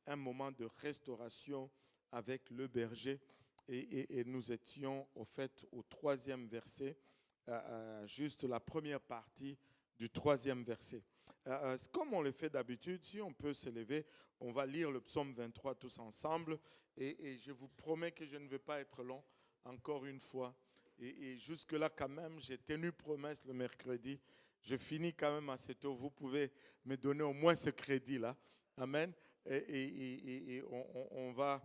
un moment de restauration avec le berger. Et nous étions au fait au troisième verset, juste la première partie du troisième verset. Comme on le fait d'habitude, si on peut se lever, on va lire le psaume 23 tous ensemble. Et je vous promets que je ne vais pas être long, encore une fois. Et jusque-là, quand même, j'ai tenu promesse le mercredi. Je finis quand même à cette heure. Vous pouvez me donner au moins ce crédit-là. Amen. Et on va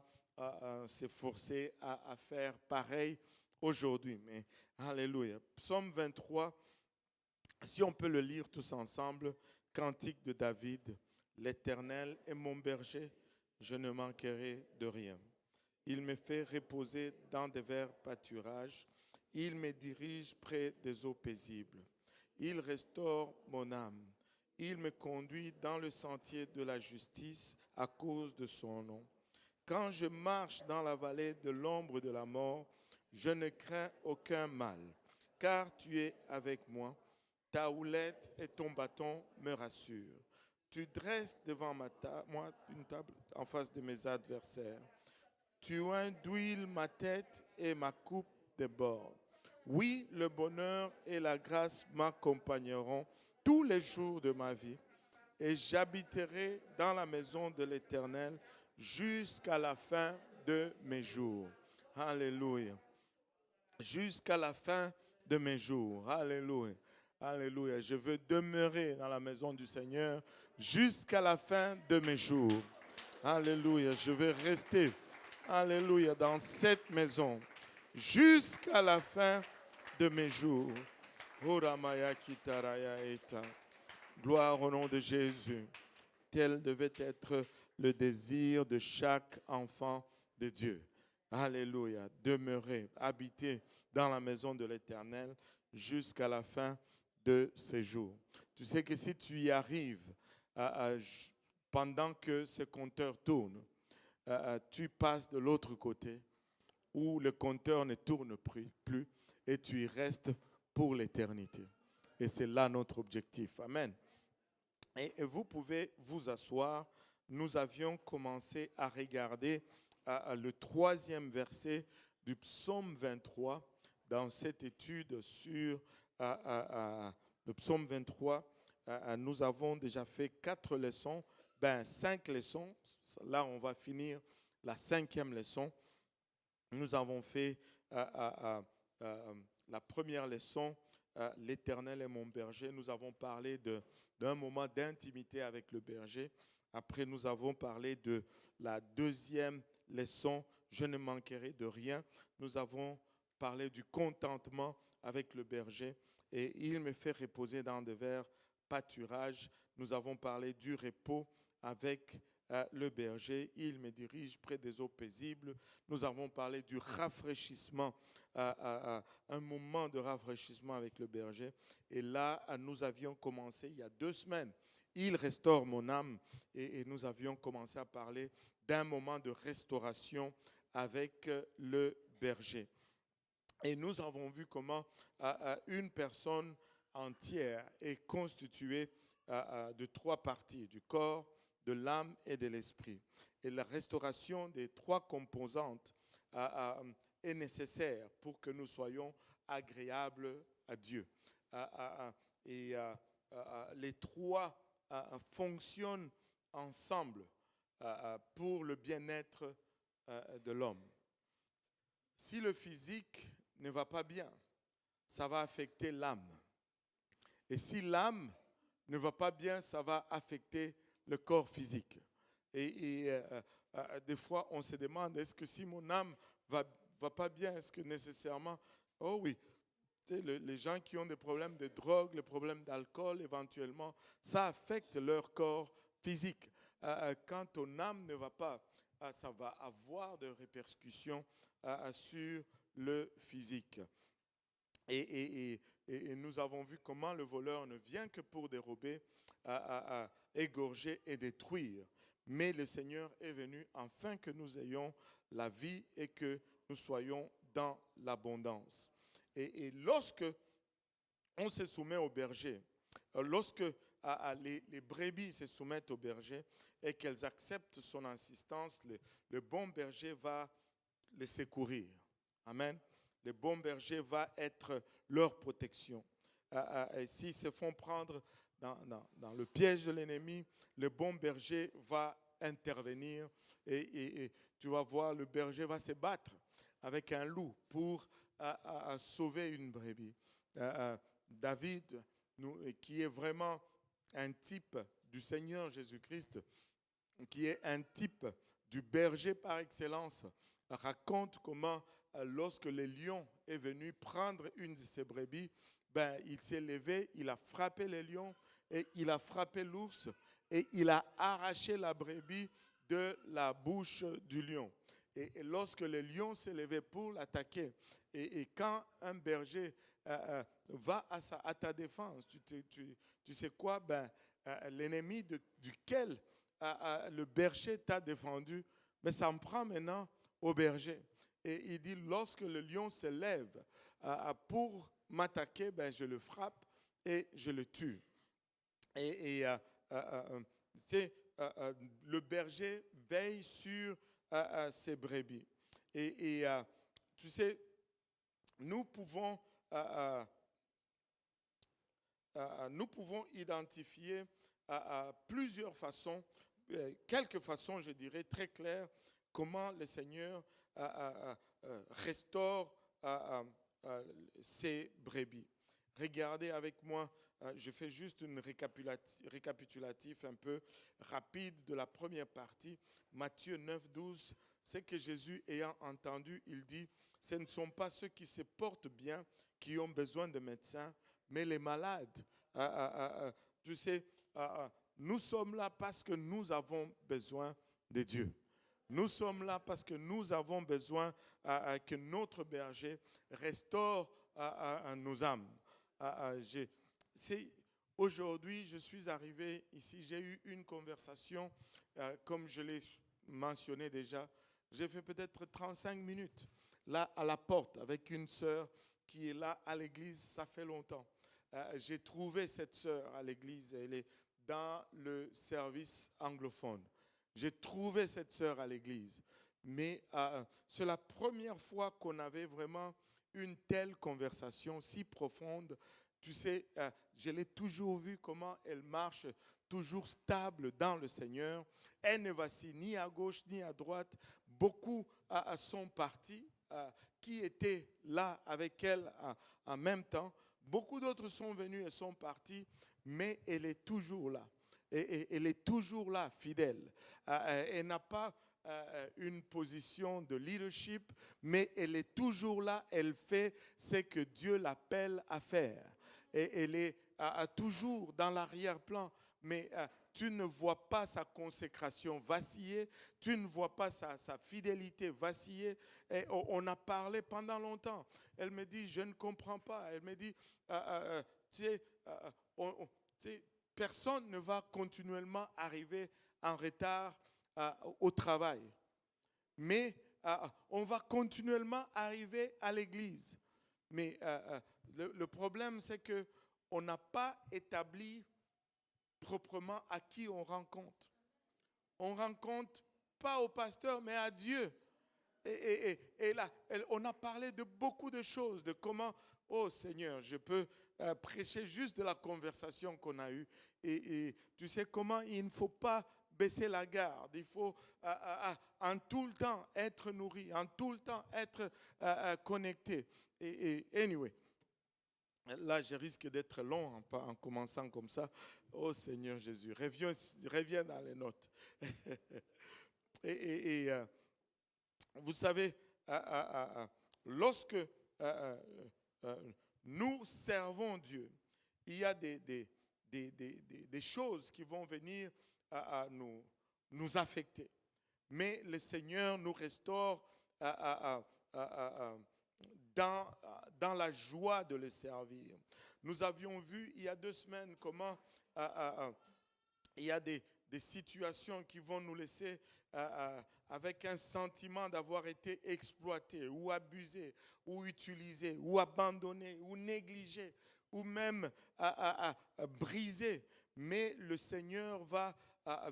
s'efforcer à faire pareil aujourd'hui. Mais alléluia. Psaume 23, si on peut le lire tous ensemble, Cantique de David. L'Éternel est mon berger, je ne manquerai de rien. Il me fait reposer dans des verts pâturages. Il me dirige près des eaux paisibles. Il restaure mon âme. Il me conduit dans le sentier de la justice à cause de son nom. Quand je marche dans la vallée de l'ombre de la mort, je ne crains aucun mal, car tu es avec moi. Ta houlette et ton bâton me rassurent. Tu dresses devant moi une table en face de mes adversaires. Tu oins d'huile ma tête et ma coupe déborde. Oui, le bonheur et la grâce m'accompagneront tous les jours de ma vie et j'habiterai dans la maison de l'Éternel jusqu'à la fin de mes jours. Alléluia. Jusqu'à la fin de mes jours. Alléluia. Alléluia. Je veux demeurer dans la maison du Seigneur jusqu'à la fin de mes jours. Alléluia. Je veux rester, alléluia, dans cette maison jusqu'à la fin de mes jours. Oramaya kitaraya eta. Gloire au nom de Jésus. Tel devait être le désir de chaque enfant de Dieu. Alléluia. Demeurer, habiter dans la maison de l'Éternel jusqu'à la fin de ses jours. Tu sais que si tu y arrives pendant que ce compteur tourne, tu passes de l'autre côté où le compteur ne tourne plus et tu y restes pour l'éternité. Et c'est là notre objectif. Amen. Et vous pouvez vous asseoir. Nous avions commencé à regarder le troisième verset du psaume 23 dans cette étude sur le psaume 23. Nous avons déjà fait 4 leçons, 5 leçons. Là, on va finir la 5e leçon. Nous avons fait la première leçon, l'Éternel est mon berger. Nous avons parlé d'un moment d'intimité avec le berger. Après, nous avons parlé de la deuxième leçon, je ne manquerai de rien. Nous avons parlé du contentement avec le berger et il me fait reposer dans de verts pâturages. Nous avons parlé du repos avec le berger, il me dirige près des eaux paisibles. Nous avons parlé du rafraîchissement, un moment de rafraîchissement avec le berger. Et là, nous avions commencé il y a 2 semaines. Il restaure mon âme. Et nous avions commencé à parler d'un moment de restauration avec le berger. Et nous avons vu comment une personne entière est constituée de 3 parties, du corps, de l'âme et de l'esprit. Et la restauration des 3 composantes est nécessaire pour que nous soyons agréables à Dieu. Et les 3 fonctionnent ensemble pour le bien-être de l'homme. Si le physique ne va pas bien, ça va affecter l'âme. Et si l'âme ne va pas bien, ça va affecter le corps physique. Et des fois, on se demande, est-ce que si mon âme va pas bien, est-ce que nécessairement... Oh oui, tu sais, les gens qui ont des problèmes de drogue, les problèmes d'alcool, éventuellement, ça affecte leur corps physique. Quand ton âme ne va pas, ça va avoir des répercussions sur le physique. Et nous avons vu comment le voleur ne vient que pour dérober, égorger et détruire. Mais le Seigneur est venu afin que nous ayons la vie et que nous soyons dans l'abondance. Et lorsque on se soumet au berger, lorsque les brebis se soumettent au berger et qu'elles acceptent son insistance, le bon berger va les secourir. Amen. Le bon berger va être leur protection. Et s'ils se font prendre dans le piège de l'ennemi, le bon berger va intervenir et tu vas voir, le berger va se battre avec un loup pour sauver une brebis. David, qui est vraiment un type du Seigneur Jésus-Christ, qui est un type du berger par excellence, raconte comment lorsque le lion est venu prendre une de ses brebis, il s'est levé, il a frappé le lion et il a frappé l'ours et il a arraché la brebis de la bouche du lion. Et lorsque le lion s'est levé pour l'attaquer, et quand un berger va à ta défense, tu sais quoi, l'ennemi duquel le berger t'a défendu, mais ça me prend maintenant au berger. Et il dit, lorsque le lion se lève pour m'attaquer, je le frappe et je le tue. Et le berger veille sur ses brebis. Et tu sais, nous pouvons identifier plusieurs façons, quelques façons, je dirais, très claires, comment le Seigneur restaure ses brebis. Regardez avec moi, je fais juste une récapitulatif un peu rapide de la première partie. Matthieu 9, 12, c'est que Jésus ayant entendu, il dit, ce ne sont pas ceux qui se portent bien qui ont besoin de médecins, mais les malades. Tu sais, nous sommes là parce que nous avons besoin de Dieu. Nous sommes là parce que nous avons besoin que notre berger restaure nos âmes. Aujourd'hui, je suis arrivé ici, j'ai eu une conversation, comme je l'ai mentionné déjà, j'ai fait peut-être 35 minutes là à la porte avec une sœur qui est là à l'église, ça fait longtemps. J'ai trouvé cette sœur à l'église, elle est dans le service anglophone. J'ai trouvé cette sœur à l'église, mais c'est la première fois qu'on avait vraiment une telle conversation si profonde. Tu sais, je l'ai toujours vu comment elle marche, toujours stable dans le Seigneur. Elle ne vacille ni à gauche ni à droite. Beaucoup sont partis, qui étaient là avec elle en même temps. Beaucoup d'autres sont venus et sont partis, mais elle est toujours là. Et elle est toujours là, fidèle. Elle n'a pas une position de leadership, mais elle est toujours là, elle fait ce que Dieu l'appelle à faire. Et elle est toujours dans l'arrière-plan, mais tu ne vois pas sa consécration vaciller, tu ne vois pas sa fidélité vaciller. Et on a parlé pendant longtemps. Elle me dit, je ne comprends pas. Elle me dit, tu sais, personne ne va continuellement arriver en retard au travail. Mais on va continuellement arriver à l'église. Mais le problème, c'est qu'on n'a pas établi proprement à qui on rend compte. On rend compte pas au pasteur, mais à Dieu. Et là, on a parlé de beaucoup de choses, de comment, oh Seigneur, je peux prêcher juste de la conversation qu'on a eue. Et tu sais comment il ne faut pas baisser la garde. Il faut en tout le temps être nourri, en tout le temps être connecté. Et anyway, là, je risque d'être long en commençant comme ça. Oh Seigneur Jésus, reviens dans les notes. Vous savez, lorsque nous servons Dieu, il y a des choses qui vont venir nous affecter. Mais le Seigneur nous restaure dans la joie de le servir. Nous avions vu il y a 2 semaines comment il y a des situations qui vont nous laisser avec un sentiment d'avoir été exploité ou abusé ou utilisé ou abandonné ou négligé ou même brisé. mais le Seigneur va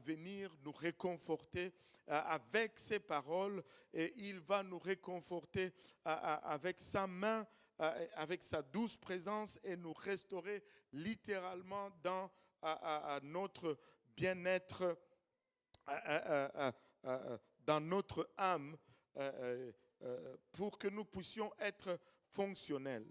venir nous réconforter avec ses paroles et il va nous réconforter avec sa main, avec sa douce présence et nous restaurer littéralement dans notre bien-être, dans notre âme, pour que nous puissions être fonctionnels.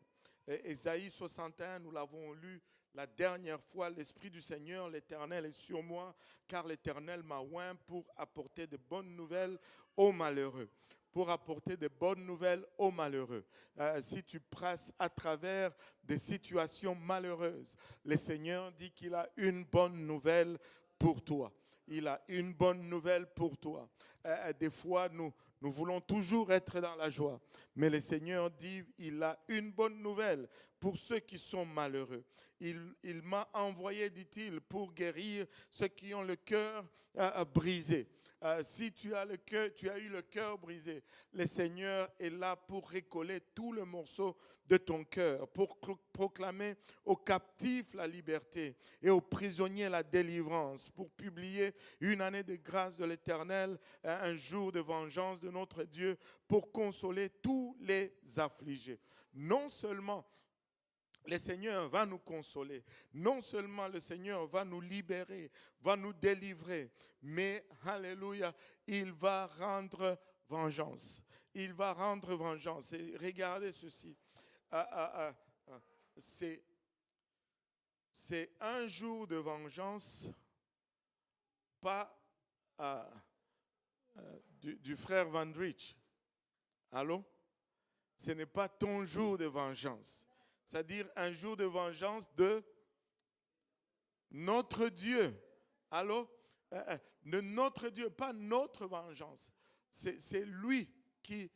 Ésaïe 61, nous l'avons lu la dernière fois, l'Esprit du Seigneur, l'Éternel est sur moi, car l'Éternel m'a oint pour apporter de bonnes nouvelles aux malheureux. Pour apporter de bonnes nouvelles aux malheureux. Si tu passes à travers des situations malheureuses, le Seigneur dit qu'il a une bonne nouvelle pour toi. Il a une bonne nouvelle pour toi. Des fois, nous voulons toujours être dans la joie. Mais le Seigneur dit, il a une bonne nouvelle pour ceux qui sont malheureux. Il m'a envoyé, dit-il, pour guérir ceux qui ont le cœur brisé. Si tu as eu le cœur brisé, le Seigneur est là pour recoller tout le morceau de ton cœur, pour proclamer aux captifs la liberté et aux prisonniers la délivrance, pour publier une année de grâce de l'Éternel, un jour de vengeance de notre Dieu, pour consoler tous les affligés. Non seulement le Seigneur va nous consoler. Non seulement le Seigneur va nous libérer, va nous délivrer, mais, alléluia, il va rendre vengeance. Il va rendre vengeance. Et regardez ceci. C'est un jour de vengeance, pas du frère Van Rich. Allô? Ce n'est pas ton jour de vengeance. C'est-à-dire un jour de vengeance de notre Dieu. Allô? De notre Dieu, pas notre vengeance. C'est lui qui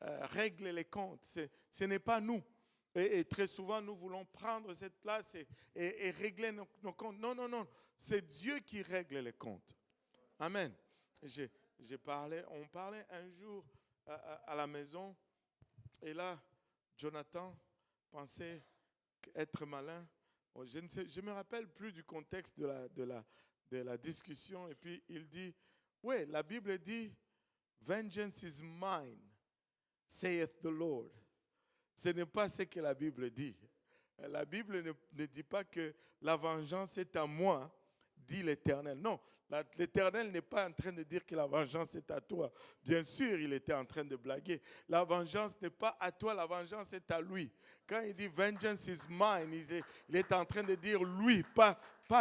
règle les comptes. Ce n'est pas nous. Et très souvent, nous voulons prendre cette place et régler nos comptes. Non, non, non. C'est Dieu qui règle les comptes. Amen. On parlait un jour à la maison. Et là, Jonathan pensait être malin. Bon, je ne me rappelle plus du contexte de la discussion. Et puis il dit, oui, la Bible dit, vengeance is mine, saith the Lord. Ce n'est pas ce que la Bible dit. La Bible ne dit pas que la vengeance est à moi, dit l'Éternel. Non, l'Éternel n'est pas en train de dire que la vengeance est à toi. Bien sûr, il était en train de blaguer. La vengeance n'est pas à toi, la vengeance est à lui. Quand il dit « vengeance is mine », il est en train de dire lui, pas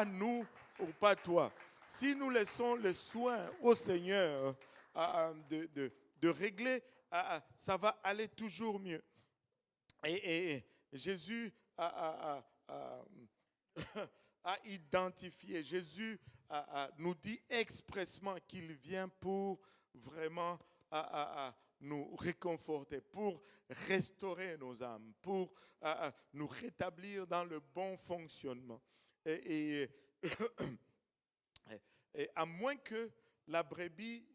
nous ou pas toi. Si nous laissons le soin au Seigneur de régler, ça va aller toujours mieux. Et Jésus a identifié, Jésus nous dit expressement qu'il vient pour vraiment nous réconforter, pour restaurer nos âmes, pour nous rétablir dans le bon fonctionnement. Et à moins que la brebis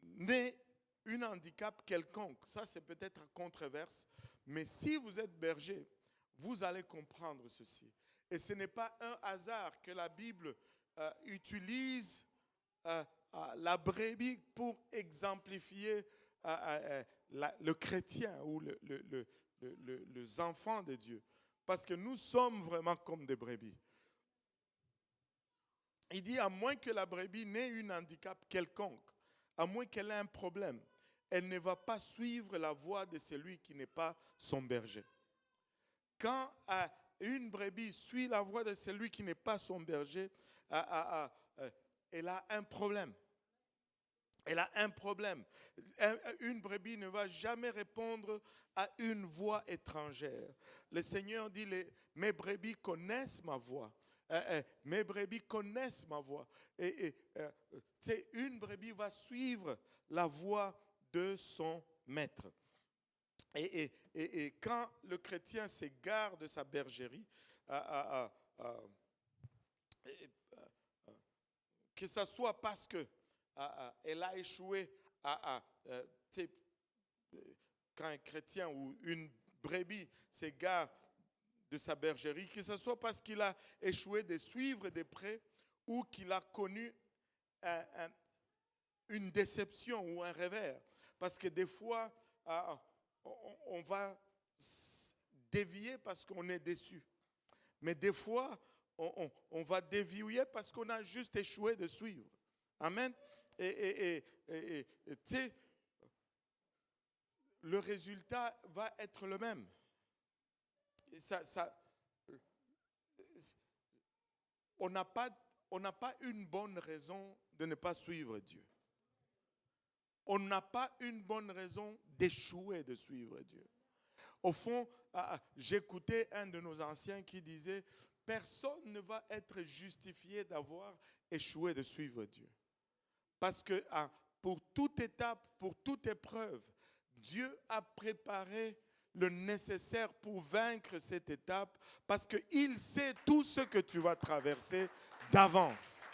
n'ait un handicap quelconque, ça c'est peut-être controverse, mais si vous êtes berger, vous allez comprendre ceci. Et ce n'est pas un hasard que la Bible utilise la brebis pour exemplifier le chrétien ou les enfants de Dieu. Parce que nous sommes vraiment comme des brebis. Il dit, à moins que la brebis n'ait un handicap quelconque, à moins qu'elle ait un problème, elle ne va pas suivre la voie de celui qui n'est pas son berger. Quand une brebis suit la voie de celui qui n'est pas son berger, elle a un problème. Elle a un problème. Une brebis ne va jamais répondre à une voix étrangère. Le Seigneur dit, mes brebis connaissent ma voix. Mes brebis connaissent ma voix. Une brebis va suivre la voix de son maître. Et quand le chrétien s'égare de sa bergerie, que ce soit parce que elle a échoué quand un chrétien ou une brebis s'égare de sa bergerie, que ce soit parce qu'il a échoué de suivre de près ou qu'il a connu une déception ou un revers. Parce que des fois, on va dévier parce qu'on est déçu. Mais des fois, on va dévier parce qu'on a juste échoué de suivre. Amen. Et tu sais, le résultat va être le même. Et on n'a pas une bonne raison de ne pas suivre Dieu. On n'a pas une bonne raison d'échouer de suivre Dieu. Au fond, j'écoutais un de nos anciens qui disait, personne ne va être justifié d'avoir échoué de suivre Dieu. Parce que pour toute étape, pour toute épreuve, Dieu a préparé le nécessaire pour vaincre cette étape parce qu'il sait tout ce que tu vas traverser d'avance.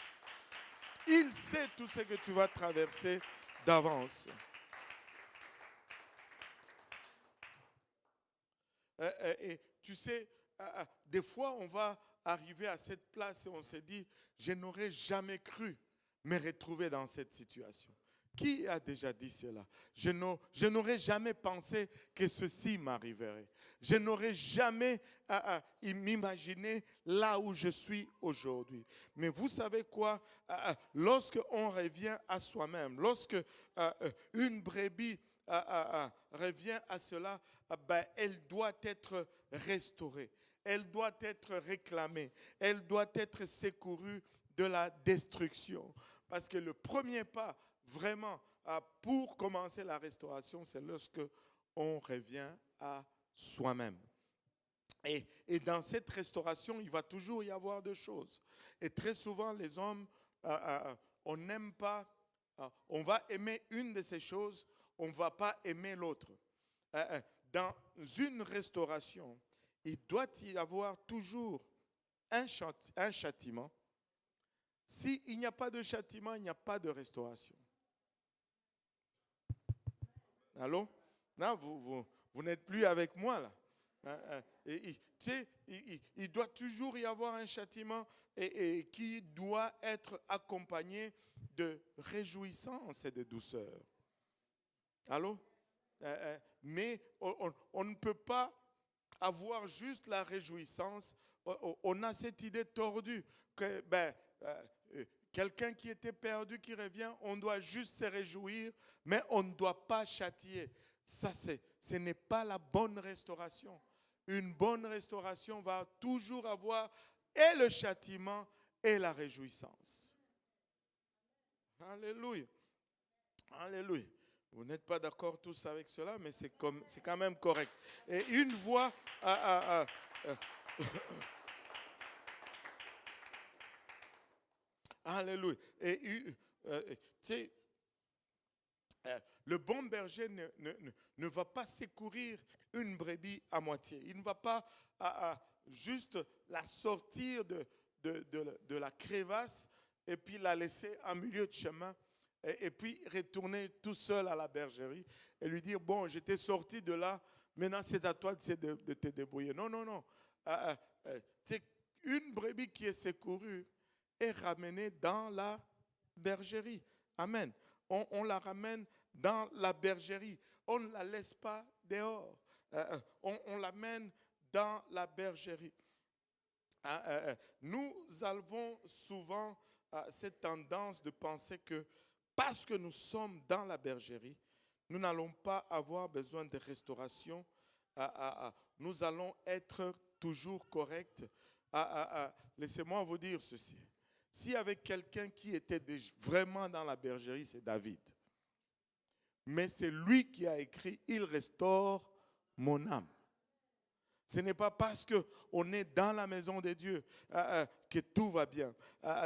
Il sait tout ce que tu vas traverser d'avance. Et tu sais, des fois, on va arriver à cette place et on se dit, je n'aurais jamais cru me retrouver dans cette situation. Qui a déjà dit cela? Je n'aurais jamais pensé que ceci m'arriverait. Je n'aurais jamais m'imaginé là où je suis aujourd'hui. Mais vous savez quoi? Lorsque on revient à soi-même, lorsque une brebis revient à cela, elle doit être restaurée. Elle doit être réclamée. Elle doit être secourue de la destruction. Parce que le premier pas, vraiment, pour commencer la restauration, c'est lorsque on revient à soi-même. Et dans cette restauration, il va toujours y avoir deux choses. Et très souvent, les hommes, on n'aime pas, on va aimer une de ces choses, on ne va pas aimer l'autre. Dans une restauration, il doit y avoir toujours un châtiment. S'il n'y a pas de châtiment, il n'y a pas de restauration. Allô? Non, vous n'êtes plus avec moi là. Tu sais, il doit toujours y avoir un châtiment et qui doit être accompagné de réjouissance et de douceur. Allô? Mais on ne peut pas avoir juste la réjouissance. On a cette idée tordue que quelqu'un qui était perdu, qui revient, on doit juste se réjouir, mais on ne doit pas châtier. Ça, ce n'est pas la bonne restauration. Une bonne restauration va toujours avoir et le châtiment et la réjouissance. Alléluia. Alléluia. Vous n'êtes pas d'accord tous avec cela, mais c'est quand même correct. Et une voix... Alléluia. Et tu sais, le bon berger ne va pas secourir une brebis à moitié. Il ne va pas juste la sortir de la crevasse et puis la laisser en milieu de chemin et puis retourner tout seul à la bergerie et lui dire, bon, j'étais sorti de là, maintenant c'est à toi de te débrouiller. Non, non, non. C'est une brebis qui est secourue est ramenée dans la bergerie. Amen. On la ramène dans la bergerie. On ne la laisse pas dehors. On l'amène dans la bergerie. Nous avons souvent cette tendance de penser que parce que nous sommes dans la bergerie, nous n'allons pas avoir besoin de restauration. Nous allons être toujours corrects. Laissez-moi vous dire ceci. S'il y avait quelqu'un qui était vraiment dans la bergerie, c'est David. Mais c'est lui qui a écrit « Il restaure mon âme ». Ce n'est pas parce qu'on est dans la maison de Dieu que tout va bien.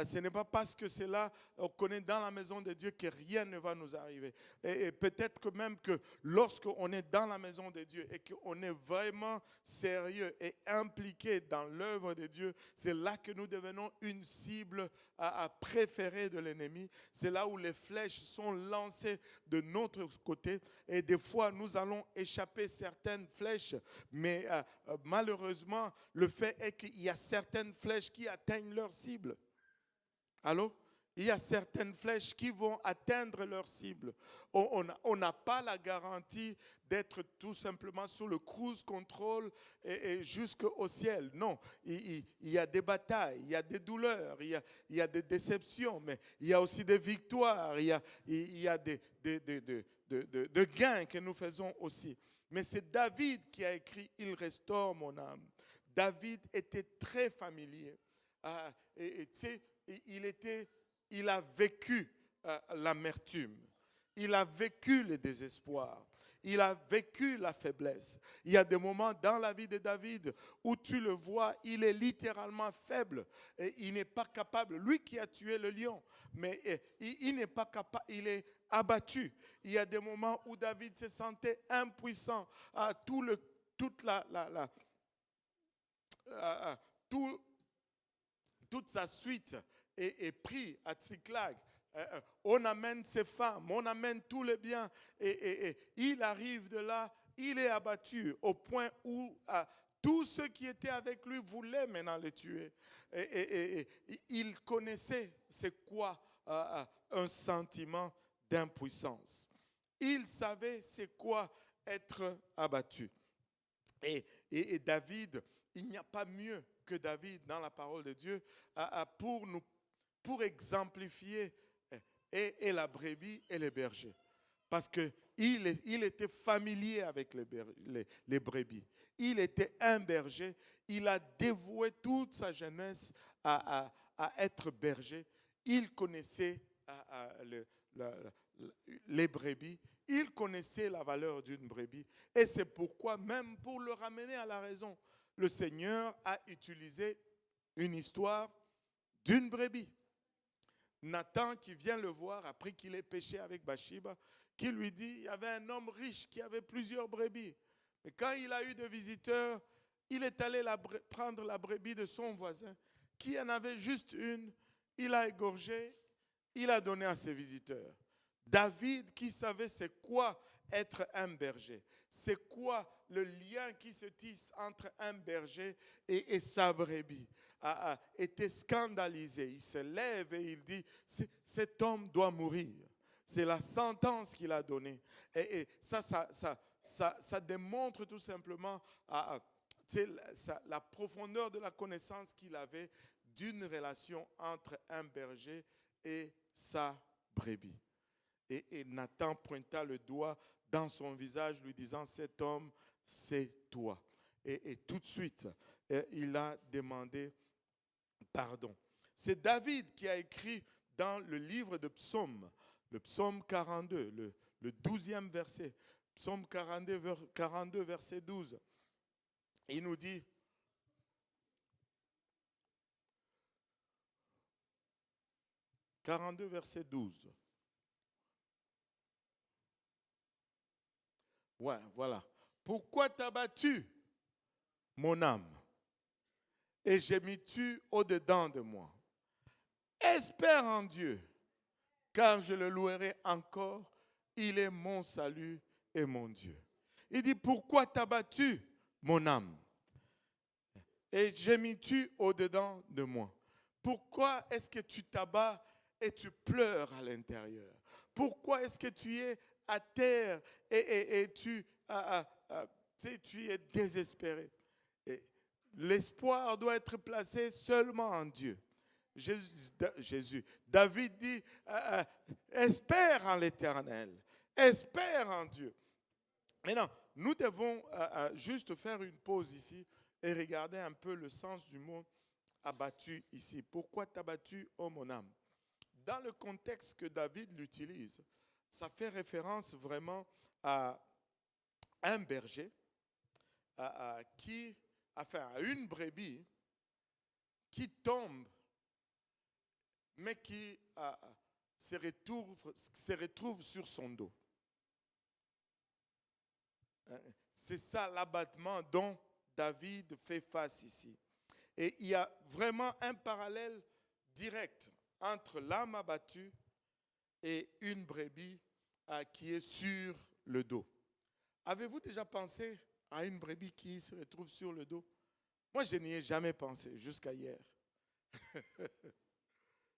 Ce n'est pas parce que c'est là, qu'on est dans la maison de Dieu que rien ne va nous arriver. Et peut-être que même que lorsqu'on est dans la maison de Dieu et qu'on est vraiment sérieux et impliqué dans l'œuvre de Dieu, c'est là que nous devenons une cible préférée de l'ennemi. C'est là où les flèches sont lancées de notre côté. Et des fois, nous allons échapper certaines flèches, mais malheureusement, le fait est qu'il y a certaines flèches qui atteignent leur cible. Allô? Il y a certaines flèches qui vont atteindre leur cible. On n'a pas la garantie d'être tout simplement sous le cruise control et jusqu'au ciel. Non, il y a des batailles, il y a des douleurs, il y a des déceptions, mais il y a aussi des victoires, il y a des gains que nous faisons aussi. Mais c'est David qui a écrit « Il restaure mon âme ». David était très familier. Tu sais, il a vécu l'amertume. Il a vécu le désespoir. Il a vécu la faiblesse. Il y a des moments dans la vie de David où tu le vois, il est littéralement faible. Et il n'est pas capable, lui qui a tué le lion, mais il n'est pas capable, il est abattu. Il y a des moments où David se sentait impuissant. Toute sa suite est prise à Tsiklag. On amène ses femmes, on amène tous les biens. Et il arrive de là, il est abattu au point où tous ceux qui étaient avec lui voulaient maintenant le tuer. Et il connaissait c'est quoi un sentiment d'impuissance. Il savait c'est quoi être abattu. Et David, il n'y a pas mieux que David dans la parole de Dieu pour exemplifier et la brebis et les bergers. Parce qu'il était familier avec les brebis. Il était un berger. Il a dévoué toute sa jeunesse à être berger. Il connaissait les brebis. Il connaissait la valeur d'une brebis. Et c'est pourquoi, même pour le ramener à la raison, le Seigneur a utilisé une histoire d'une brebis. Nathan qui vient le voir après qu'il ait péché avec Bathsheba, qui lui dit, il y avait un homme riche qui avait plusieurs brebis. Mais quand il a eu des visiteurs, il est allé prendre la brebis de son voisin, qui en avait juste une. Il a égorgé, il a donné à ses visiteurs. David qui savait c'est quoi être un berger, c'est quoi le lien qui se tisse entre un berger et sa brebis, était scandalisé. Il se lève et il dit, cet homme doit mourir. C'est la sentence qu'il a donnée. Et ça démontre tout simplement la profondeur de la connaissance qu'il avait d'une relation entre un berger et sa brebis. Et Nathan pointa le doigt dans son visage, lui disant, cet homme, c'est toi. Et tout de suite, il a demandé pardon. C'est David qui a écrit dans le livre de Psaumes, le psaume 42, le 12e verset, psaume 42, verset 12. Il nous dit, 42, verset 12. Ouais, voilà. Pourquoi t'as battu mon âme et gémis-tu au-dedans de moi? Espère en Dieu, car je le louerai encore. Il est mon salut et mon Dieu. Il dit, pourquoi t'as battu mon âme et gémis-tu au-dedans de moi? Pourquoi est-ce que tu t'abats et tu pleures à l'intérieur? Pourquoi est-ce que tu es à terre et tu es désespéré? L'espoir doit être placé seulement en Dieu. Jésus. David dit, espère en l'Éternel, espère en Dieu. Maintenant, nous devons juste faire une pause ici et regarder un peu le sens du mot abattu ici. Pourquoi t'as battu, ô mon âme? Dans le contexte que David l'utilise, ça fait référence vraiment à un berger à une brebis qui tombe mais qui se retrouve sur son dos. C'est ça l'abattement dont David fait face ici. Et il y a vraiment un parallèle direct entre l'âme abattue et une brebis qui est sur le dos. Avez-vous déjà pensé à une brebis qui se retrouve sur le dos? Moi, je n'y ai jamais pensé jusqu'à hier.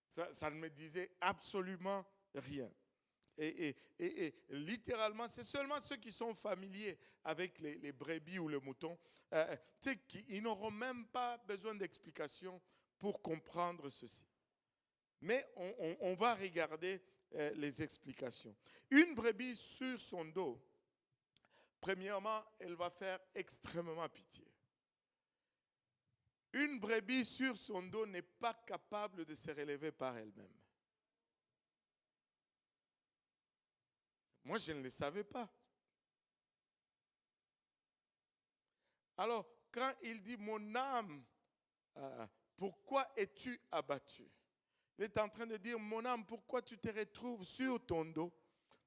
Ça ne me disait absolument rien. Et littéralement, c'est seulement ceux qui sont familiers avec les brebis ou le mouton, ils n'auront même pas besoin d'explication pour comprendre ceci. Mais on va regarder les explications. Une brebis sur son dos, premièrement, elle va faire extrêmement pitié. Une brebis sur son dos n'est pas capable de se relever par elle-même. Moi, je ne le savais pas. Alors, quand il dit « Mon âme, pourquoi es-tu abattu ?» Il est en train de dire « Mon âme, pourquoi tu te retrouves sur ton dos?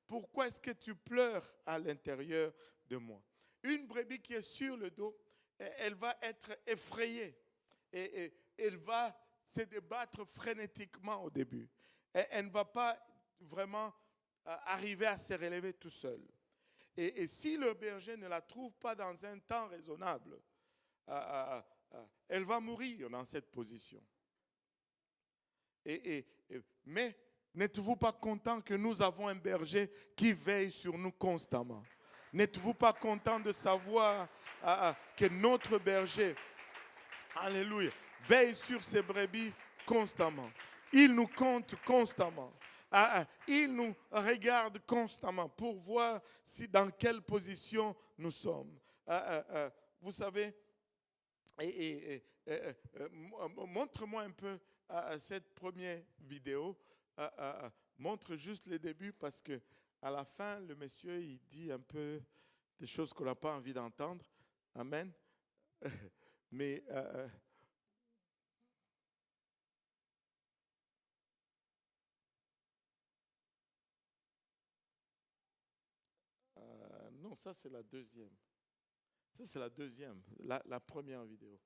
Pourquoi est-ce que tu pleures à l'intérieur de moi ?» Une brebis qui est sur le dos, elle va être effrayée. Et elle va se débattre frénétiquement au début. Elle ne va pas vraiment arriver à se relever tout seul. Et si le berger ne la trouve pas dans un temps raisonnable, elle va mourir dans cette position. Mais n'êtes-vous pas content que nous avons un berger qui veille sur nous constamment? N'êtes-vous pas content de savoir que notre berger, alléluia, veille sur ses brebis constamment? Il nous compte constamment. Il nous regarde constamment pour voir dans quelle position nous sommes. Vous savez, montre-moi un peu cette première vidéo. Montre juste le début parce que à la fin, le monsieur, il dit un peu des choses qu'on n'a pas envie d'entendre. Amen. Mais non, ça c'est la deuxième. Ça c'est la deuxième, la première vidéo.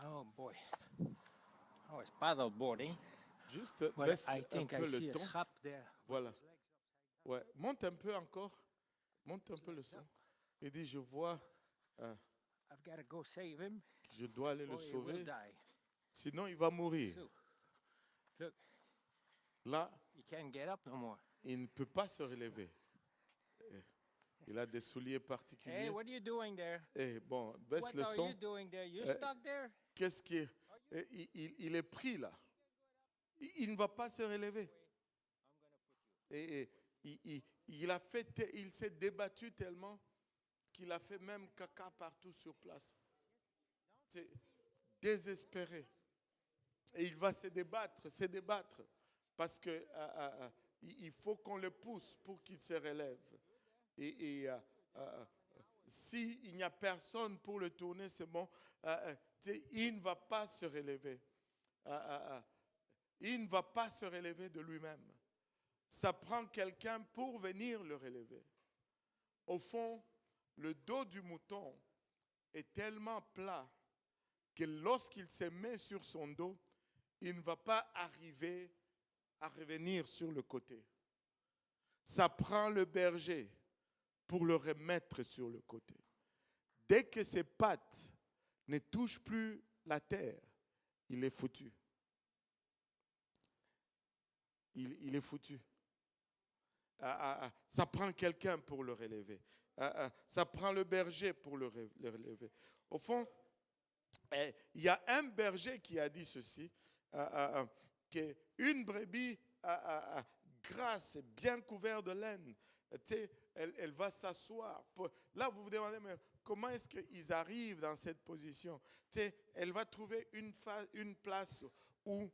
Oh boy. I was paddleboarding. Juste Well, baisse I un think peu I see le a ton. schap there. Voilà. Ouais. Monte un peu encore. Monte un peu le son. Il dit, je vois, I've got to go save him. je dois aller le Or he will sauver. die. Sinon, il va mourir. So, look, Là, he can't get up no more. il ne peut pas se relever. Il a des souliers particuliers. Hey, what are you doing there? Et bon, baisse What le are son. you doing there? You stuck there? Qu'est-ce qui est? Il est pris là. Il ne va pas se relever. Et il s'est débattu tellement qu'il a fait même caca partout sur place. C'est désespéré. Et il va se débattre. Parce que il faut qu'on le pousse pour qu'il se relève. S'il n'y a personne pour le tourner, c'est bon. Il ne va pas se relever. Il ne va pas se relever de lui-même. Ça prend quelqu'un pour venir le relever. Au fond, le dos du mouton est tellement plat que lorsqu'il se met sur son dos, il ne va pas arriver à revenir sur le côté. Ça prend le berger pour le remettre sur le côté. Dès que ses pattes ne touchent plus la terre, il est foutu. Il est foutu. Ça prend quelqu'un pour le relever. Ça prend le berger pour le relever. Au fond, il y a un berger qui a dit ceci, qu'une brebis grasse et bien couverte de laine, elle va s'asseoir. Là, vous vous demandez, mais comment est-ce qu'ils arrivent dans cette position? Elle va trouver une place où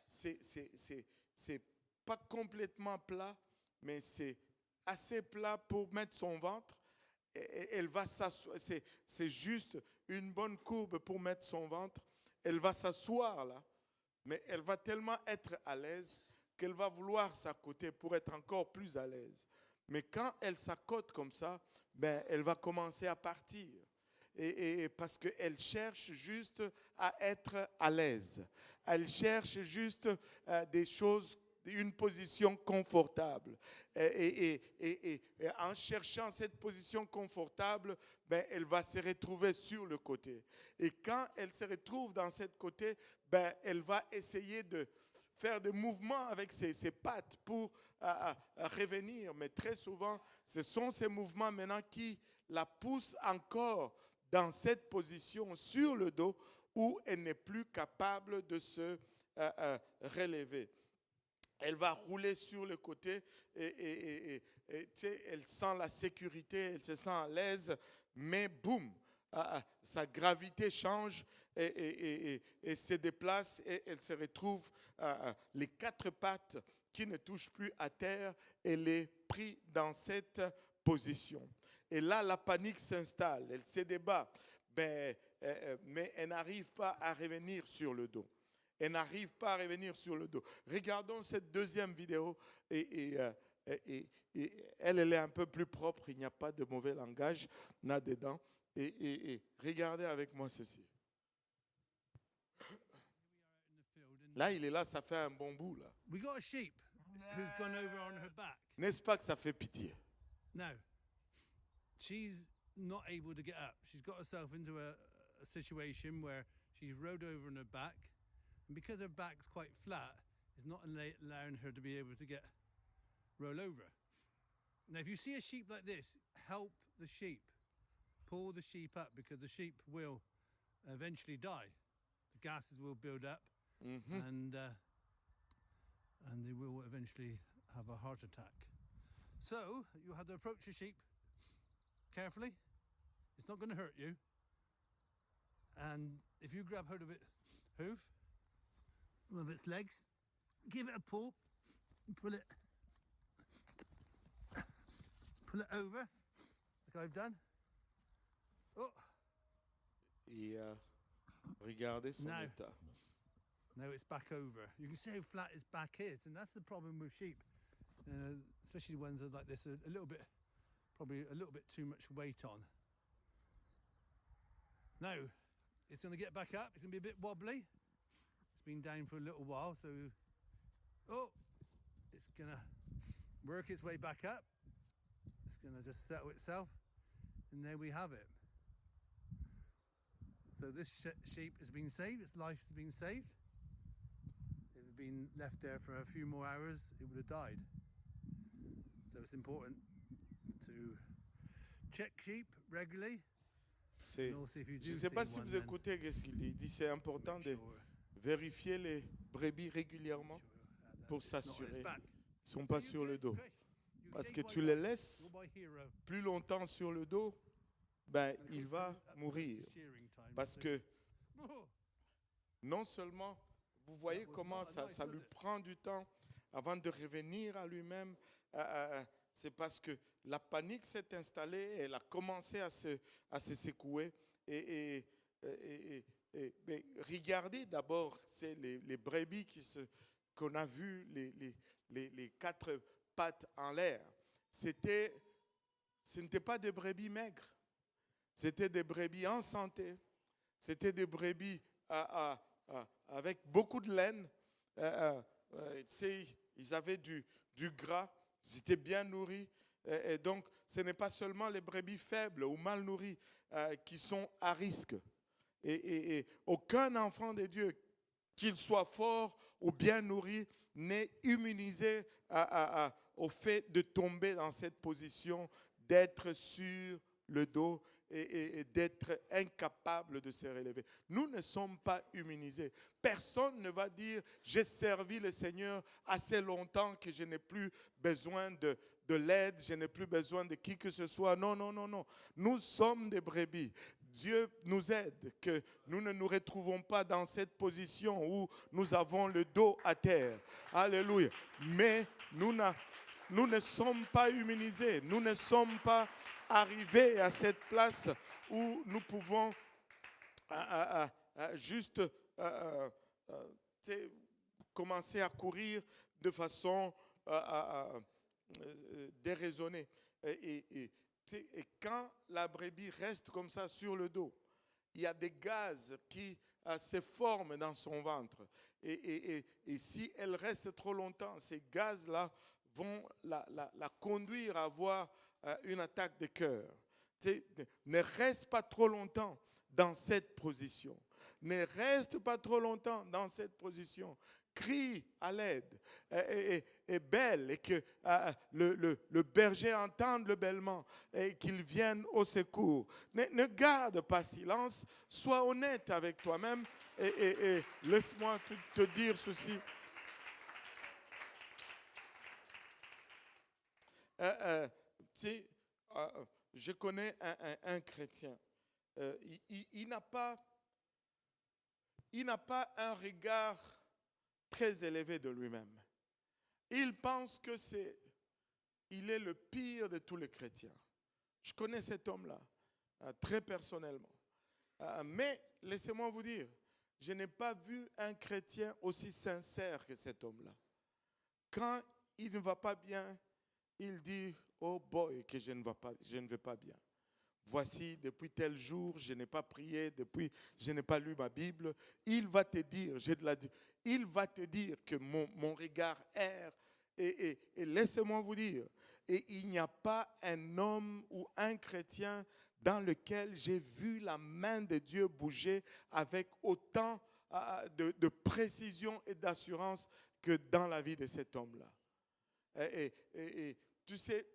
c'est pas complètement plat, mais c'est assez plat pour mettre son ventre. Elle va s'asseoir, c'est juste une bonne courbe pour mettre son ventre. Elle va s'asseoir là, mais elle va tellement être à l'aise qu'elle va vouloir s'accoter pour être encore plus à l'aise. Mais quand elle s'accote comme ça, ben, elle va commencer à partir. Et parce qu'elle cherche juste à être à l'aise. Elle cherche juste des choses, une position confortable. Et en cherchant cette position confortable, ben, elle va se retrouver sur le côté. Et quand elle se retrouve dans cette côté, ben, elle va essayer de faire des mouvements avec ses pattes pour revenir. Mais très souvent, ce sont ces mouvements maintenant qui la poussent encore dans cette position sur le dos où elle n'est plus capable de se relever. Elle va rouler sur le côté et elle sent la sécurité, elle se sent à l'aise, mais boum, sa gravité change et se déplace et elle se retrouve les quatre pattes qui ne touchent plus à terre, elle est prise dans cette position. Et là, la panique s'installe, elle se débat, mais elle n'arrive pas à revenir sur le dos. Elle n'arrive pas à revenir sur le dos. Regardons cette deuxième vidéo et elle est un peu plus propre. Il n'y a pas de mauvais langage là-dedans. Et regardez avec moi ceci. Là, il est là, ça fait un bon bout. Là. We got a sheep who's gone over on her back. N'est-ce pas que ça fait pitié? No, she's not able to get up. She's got herself into a situation where she's rode over on her back. And because her back's quite flat, it's not allowing her to be able to roll over. Now, if you see a sheep like this, help the sheep. Pull the sheep up because the sheep will eventually die. The gases will build up and they will eventually have a heart attack. So you have to approach the sheep carefully. It's not going to hurt you. And if you grab hold of its hoof, one of its legs, give it a pull, and pull it over, like I've done. Oh. Et regardez son No. état. Now it's back over. You can see how flat its back is, and that's the problem with sheep, especially ones that are like this, a little bit, probably a little bit too much weight on. Now, it's going to get back up. It's going to be a bit wobbly. It's been down for a little while, so it's going to work its way back up. It's going to just settle itself, and there we have it. So this sheep has been saved. Its life has been saved. If it had been left there for a few more hours, it would have died. So it's important to check sheep regularly. Je ne sais pas si vous écoutez ce qu'il dit. Il dit c'est important de vérifier les brebis régulièrement pour s'assurer qu'ils ne sont pas sur le dos. Parce que tu les laisses plus longtemps sur le dos, ben, il va mourir. Parce que non seulement, vous voyez comment ça lui prend du temps avant de revenir à lui-même, c'est parce que la panique s'est installée, elle a commencé à se secouer. Mais regardez d'abord, c'est les brebis qu'on a vues, les quatre pattes en l'air. Ce n'était pas des brebis maigres, c'était des brebis en santé, c'était des brebis avec beaucoup de laine. Ils avaient du gras, ils étaient bien nourris. Et donc, ce n'est pas seulement les brebis faibles ou mal nourris qui sont à risque. Et aucun enfant de Dieu, qu'il soit fort ou bien nourri, n'est immunisé au fait de tomber dans cette position, d'être sur le dos et d'être incapable de se relever. Nous ne sommes pas immunisés. Personne ne va dire « j'ai servi le Seigneur assez longtemps que je n'ai plus besoin de l'aide, je n'ai plus besoin de qui que ce soit ». Non, non, non, non. Nous sommes des brebis. Dieu nous aide, que nous ne nous retrouvons pas dans cette position où nous avons le dos à terre. Alléluia. Mais nous ne sommes pas immunisés. Nous ne sommes pas arrivés à cette place où nous pouvons juste commencer à courir de façon déraisonnée. Et quand la brebis reste comme ça sur le dos, il y a des gaz qui se forment dans son ventre. Et si elle reste trop longtemps, ces gaz-là vont la conduire à avoir une attaque de cœur. Ne reste pas trop longtemps dans cette position. Ne reste pas trop longtemps dans cette position. Crie à l'aide et belle, et que le berger entende le bêlement et qu'il vienne au secours. Ne garde pas silence, sois honnête avec toi-même et laisse-moi te dire ceci. Je connais un chrétien. Il n'a pas un regard très élevé de lui-même. Il pense que il est le pire de tous les chrétiens. Je connais cet homme-là, très personnellement. Mais laissez-moi vous dire, je n'ai pas vu un chrétien aussi sincère que cet homme-là. Quand il ne va pas bien, il dit, oh boy, que je ne vais pas bien. Voici, depuis tel jour, je n'ai pas prié, depuis je n'ai pas lu ma Bible. Il va te dire, il va te dire que mon regard erre. Et laissez-moi vous dire, et il n'y a pas un homme ou un chrétien dans lequel j'ai vu la main de Dieu bouger avec autant de précision et d'assurance que dans la vie de cet homme-là. Et tu sais,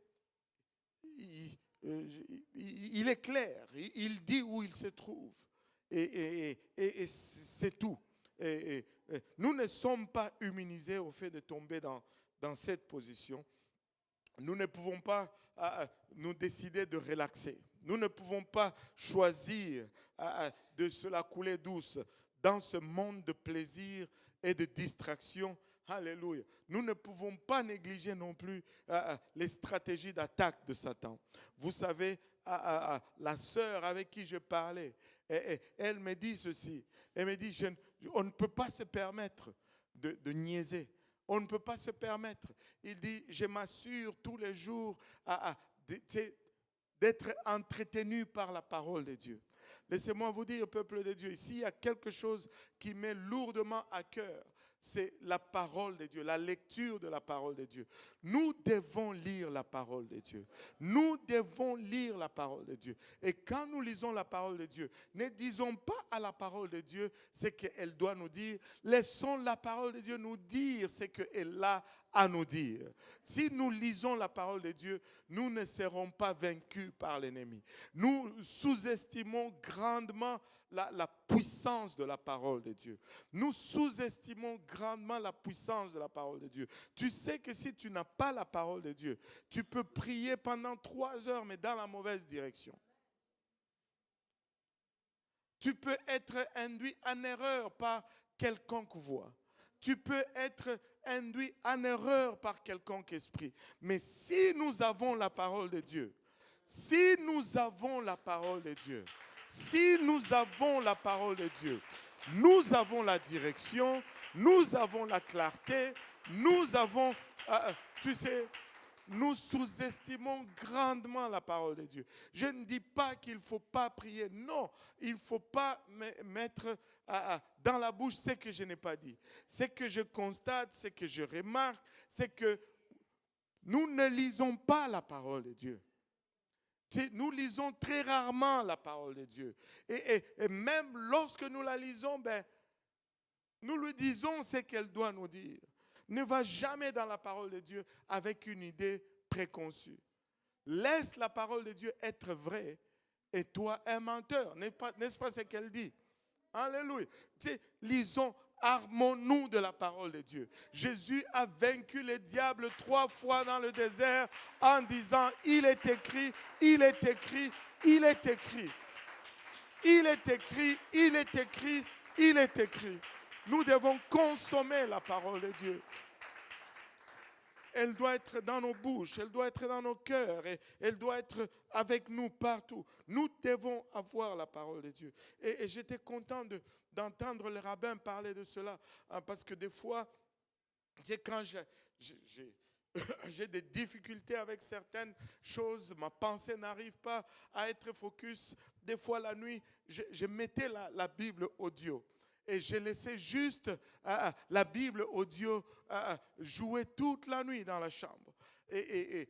il est clair, il dit où il se trouve. Et c'est tout. Et nous ne sommes pas immunisés au fait de tomber dans cette position. Nous ne pouvons pas nous décider de relaxer. Nous ne pouvons pas choisir de se la couler douce dans ce monde de plaisir et de distraction. Alléluia. Nous ne pouvons pas négliger non plus les stratégies d'attaque de Satan. Vous savez, la sœur avec qui je parlais, elle me dit ceci. Elle me dit, on ne peut pas se permettre de niaiser. On ne peut pas se permettre. Il dit, je m'assure tous les jours d'être entretenu par la parole de Dieu. Laissez-moi vous dire, peuple de Dieu, ici, il y a quelque chose qui m'est lourdement à cœur. C'est la parole de Dieu, la lecture de la parole de Dieu. Nous devons lire la parole de Dieu. Nous devons lire la parole de Dieu. Et quand nous lisons la parole de Dieu, ne disons pas à la parole de Dieu ce qu'elle doit nous dire. Laissons la parole de Dieu nous dire ce qu'elle a à nous dire. Si nous lisons la parole de Dieu, nous ne serons pas vaincus par l'ennemi. Nous sous-estimons grandement la puissance de la parole de Dieu. Nous sous-estimons grandement la puissance de la parole de Dieu. Tu sais que si tu n'as pas la parole de Dieu, tu peux prier pendant 3 heures, mais dans la mauvaise direction. Tu peux être induit en erreur par quelconque voix. Tu peux être induit en erreur par quelconque esprit. Mais si nous avons la parole de Dieu, si nous avons la parole de Dieu, si nous avons la parole de Dieu, nous avons la direction, nous avons la clarté, nous avons, nous sous-estimons grandement la parole de Dieu. Je ne dis pas qu'il ne faut pas prier. Non, il ne faut pas mettre dans la bouche ce que je n'ai pas dit. Ce que je constate, ce que je remarque, c'est que nous ne lisons pas la parole de Dieu. Nous lisons très rarement la parole de Dieu. Et même lorsque nous la lisons, nous lui disons ce qu'elle doit nous dire. Ne va jamais dans la parole de Dieu avec une idée préconçue. Laisse la parole de Dieu être vraie et toi un menteur. N'est-ce pas ce qu'elle dit? Alléluia. Lisons, armons-nous de la parole de Dieu. Jésus a vaincu le diable 3 fois dans le désert en disant, il est écrit, il est écrit, il est écrit. Il est écrit, il est écrit, il est écrit. Nous devons consommer la parole de Dieu. Elle doit être dans nos bouches, elle doit être dans nos cœurs, et elle doit être avec nous partout. Nous devons avoir la parole de Dieu. Et j'étais content d'entendre le rabbin parler de cela, hein, parce que des fois, c'est quand j'ai des difficultés avec certaines choses, ma pensée n'arrive pas à être focus. Des fois, la nuit, je mettais la Bible audio. Et j'ai laissé juste la Bible audio jouer toute la nuit dans la chambre. Et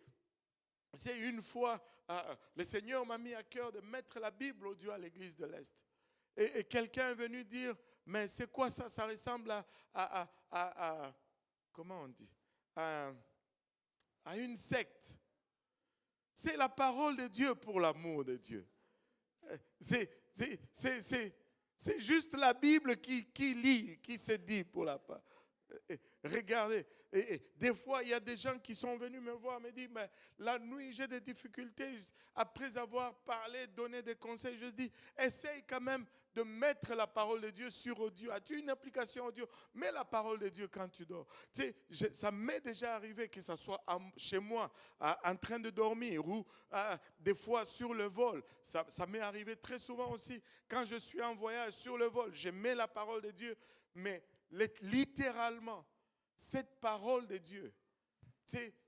c'est une fois, le Seigneur m'a mis à cœur de mettre la Bible audio à l'église de l'Est. Et quelqu'un est venu dire, mais c'est quoi ça? Ça ressemble à comment on dit? À une secte. C'est la parole de Dieu pour l'amour de Dieu. C'est juste la Bible qui lit, qui se dit pour la part. Regardez, des fois, il y a des gens qui sont venus me voir, me disent, mais la nuit, j'ai des difficultés. Après avoir parlé, donné des conseils, je dis, essaye quand même de mettre la parole de Dieu sur audio. As-tu une application audio? Mets la parole de Dieu quand tu dors. Tu sais, ça m'est déjà arrivé que ça soit chez moi, en train de dormir, ou des fois sur le vol. Ça m'est arrivé très souvent aussi, quand je suis en voyage sur le vol, je mets la parole de Dieu, mais littéralement, cette parole de Dieu,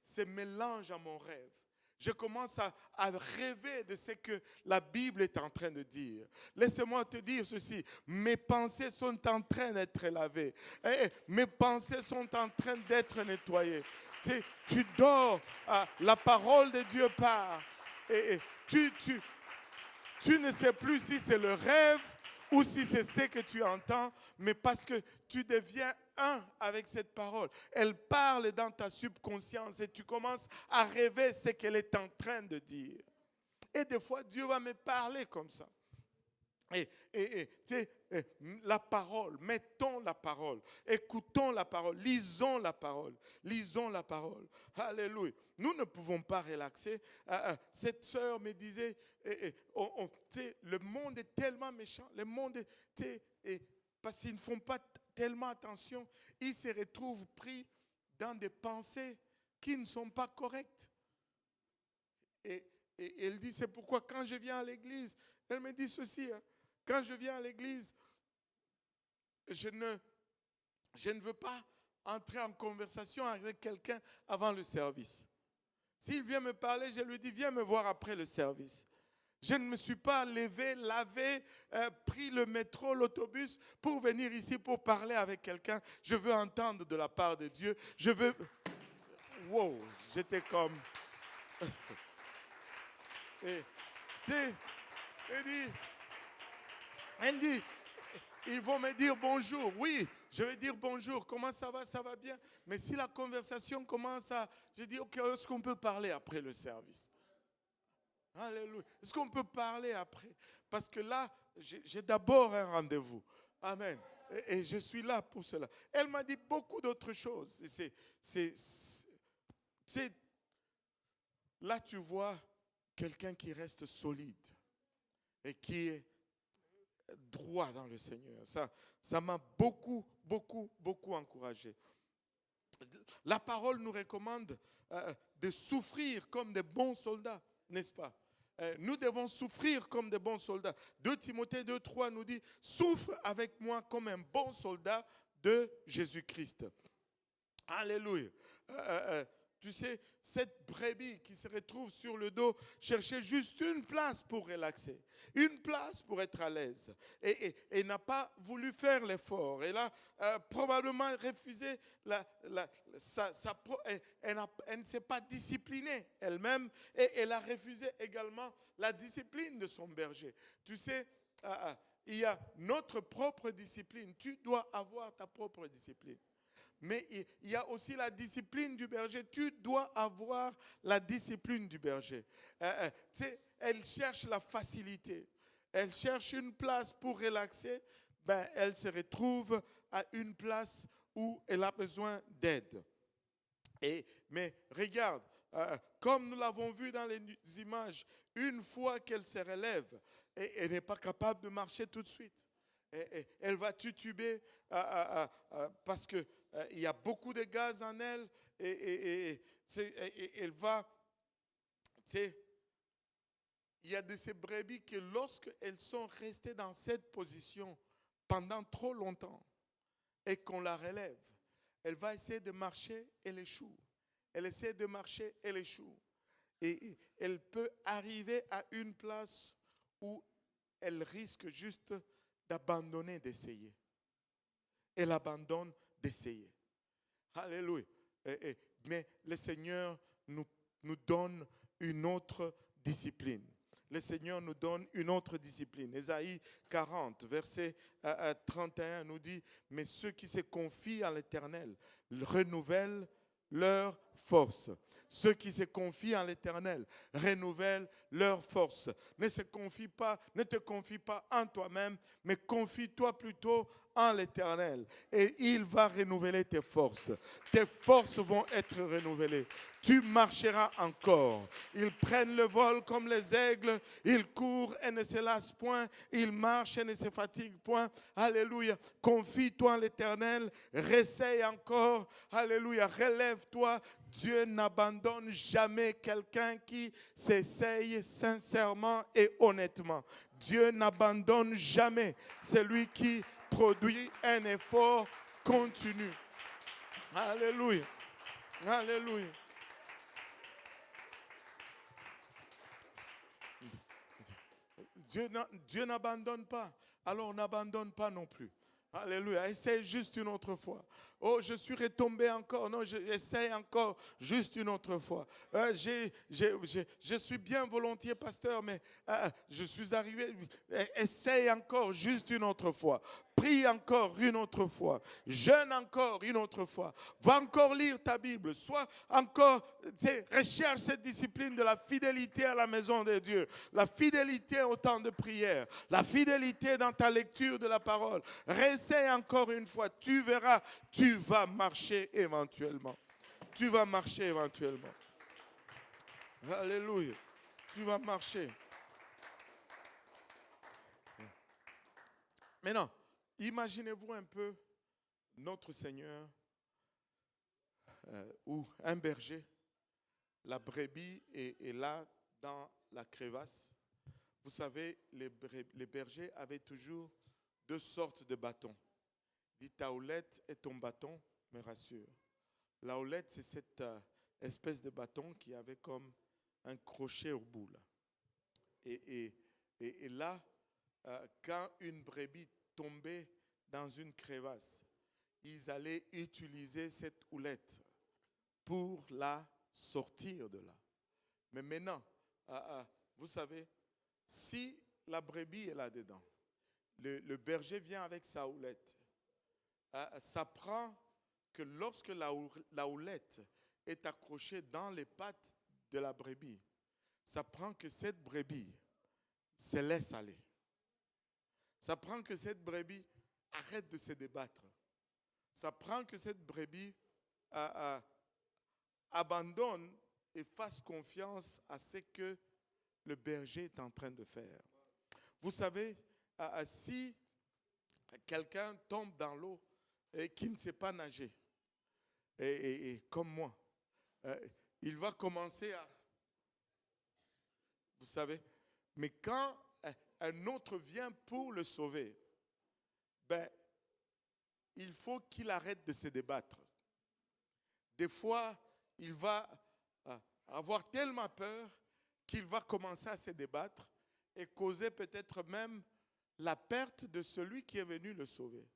se mélange à mon rêve. Je commence à rêver de ce que la Bible est en train de dire. Laisse-moi te dire ceci. Mes pensées sont en train d'être lavées. Mes pensées sont en train d'être nettoyées. Tu dors, la parole de Dieu part. Tu ne sais plus si c'est le rêve ou si c'est ce que tu entends, mais parce que tu deviens un avec cette parole. Elle parle dans ta subconscience et tu commences à rêver ce qu'elle est en train de dire. Et des fois, Dieu va me parler comme ça. La parole, mettons la parole, écoutons la parole, lisons la parole, lisons la parole. Alléluia. Nous ne pouvons pas relaxer. Cette sœur me disait, le monde est tellement méchant, le monde parce qu'ils ne font pas tellement attention, ils se retrouvent pris dans des pensées qui ne sont pas correctes. Et elle dit, c'est pourquoi quand je viens à l'église, elle me dit ceci, hein, quand je viens à l'église, je ne veux pas entrer en conversation avec quelqu'un avant le service. S'il vient me parler, je lui dis, viens me voir après le service. Je ne me suis pas levé, lavé, pris le métro, l'autobus pour venir ici pour parler avec quelqu'un. Je veux entendre de la part de Dieu. Je veux... Wow, j'étais comme... Elle dit, ils vont me dire bonjour. Oui, je vais dire bonjour. Comment ça va? Ça va bien. Mais si la conversation commence à... Je dis, ok, est-ce qu'on peut parler après le service? Alléluia. Est-ce qu'on peut parler après? Parce que là, j'ai d'abord un rendez-vous. Amen. Et je suis là pour cela. Elle m'a dit beaucoup d'autres choses. Là, tu vois quelqu'un qui reste solide et qui est droit dans le Seigneur. Ça m'a beaucoup encouragé. La parole nous recommande de souffrir comme des bons soldats, n'est-ce pas? Nous devons souffrir comme des bons soldats. 2 Timothée 2:3 nous dit, souffre avec moi comme un bon soldat de Jésus-Christ. Alléluia. Tu sais, cette brebis qui se retrouve sur le dos cherchait juste une place pour relaxer, une place pour être à l'aise. Et n'a pas voulu faire l'effort. Elle a probablement refusé, elle ne s'est pas disciplinée elle-même. Et elle a refusé également la discipline de son berger. Tu sais, il y a notre propre discipline. Tu dois avoir ta propre discipline. Mais il y a aussi la discipline du berger. Tu dois avoir la discipline du berger. Tu sais, elle cherche la facilité. Elle cherche une place pour relaxer. Ben, elle se retrouve à une place où elle a besoin d'aide. Mais regarde, comme nous l'avons vu dans les images, une fois qu'elle se relève, elle n'est pas capable de marcher tout de suite. Elle va tituber parce qu'il y a beaucoup de gaz en elle et elle va... Il y a de ces brebis que lorsqu'elles sont restées dans cette position pendant trop longtemps et qu'on la relève, elle va essayer de marcher, elle échoue. Elle essaie de marcher, elle échoue. Et elle peut arriver à une place où elle risque juste d'abandonner d'essayer. Elle abandonne d'essayer. Alléluia. Mais le Seigneur nous donne une autre discipline. Le Seigneur nous donne une autre discipline. Ésaïe 40, verset 31 nous dit, « Mais ceux qui se confient à l'Éternel renouvellent leur force. » Ceux qui se confient en l'Éternel renouvellent leur force. Ne te confie pas en toi-même, mais confie-toi plutôt en l'Éternel. Et il va renouveler tes forces. Tes forces vont être renouvelées. Tu marcheras encore. Ils prennent le vol comme les aigles. Ils courent et ne se lassent point. Ils marchent et ne se fatiguent point. Alléluia. Confie-toi en l'Éternel. Réessaye encore. Alléluia. Relève-toi. Dieu n'abandonne jamais quelqu'un qui s'essaye sincèrement et honnêtement. Dieu n'abandonne jamais celui qui produit un effort continu. Alléluia. Alléluia. Dieu n'abandonne pas. Alors n'abandonne pas non plus. Alléluia. Essaye juste une autre fois. Oh, je suis retombé encore. Non, essaye encore juste une autre fois. Je suis bien volontiers pasteur, mais je suis arrivé. Essaye encore juste une autre fois. Prie encore une autre fois. Jeûne encore une autre fois. Va encore lire ta Bible. Sois encore, recherche cette discipline de la fidélité à la maison de Dieu. La fidélité au temps de prière. La fidélité dans ta lecture de la parole. Réessaye encore une fois. Tu verras, tu vas marcher éventuellement. Tu vas marcher éventuellement. Alléluia. Tu vas marcher. Maintenant, imaginez-vous un peu notre Seigneur ou un berger. La brebis est là dans la crevasse. Vous savez, les bergers avaient toujours deux sortes de bâtons. Dit ta houlette et ton bâton me rassure. La houlette, c'est cette espèce de bâton qui avait comme un crochet au bout. Là. Et là, quand une brebis tombait dans une crevasse, ils allaient utiliser cette houlette pour la sortir de là. Mais maintenant, vous savez, si la brebis est là-dedans, le berger vient avec sa houlette. Ça prend que lorsque la houlette est accrochée dans les pattes de la brebis, ça prend que cette brebis se laisse aller. Ça prend que cette brebis arrête de se débattre. Ça prend que cette brebis abandonne et fasse confiance à ce que le berger est en train de faire. Vous savez, si quelqu'un tombe dans l'eau et qui ne sait pas nager, et comme moi, il va commencer à... Vous savez, mais quand un autre vient pour le sauver, il faut qu'il arrête de se débattre. Des fois, il va avoir tellement peur qu'il va commencer à se débattre et causer peut-être même la perte de celui qui est venu le sauver.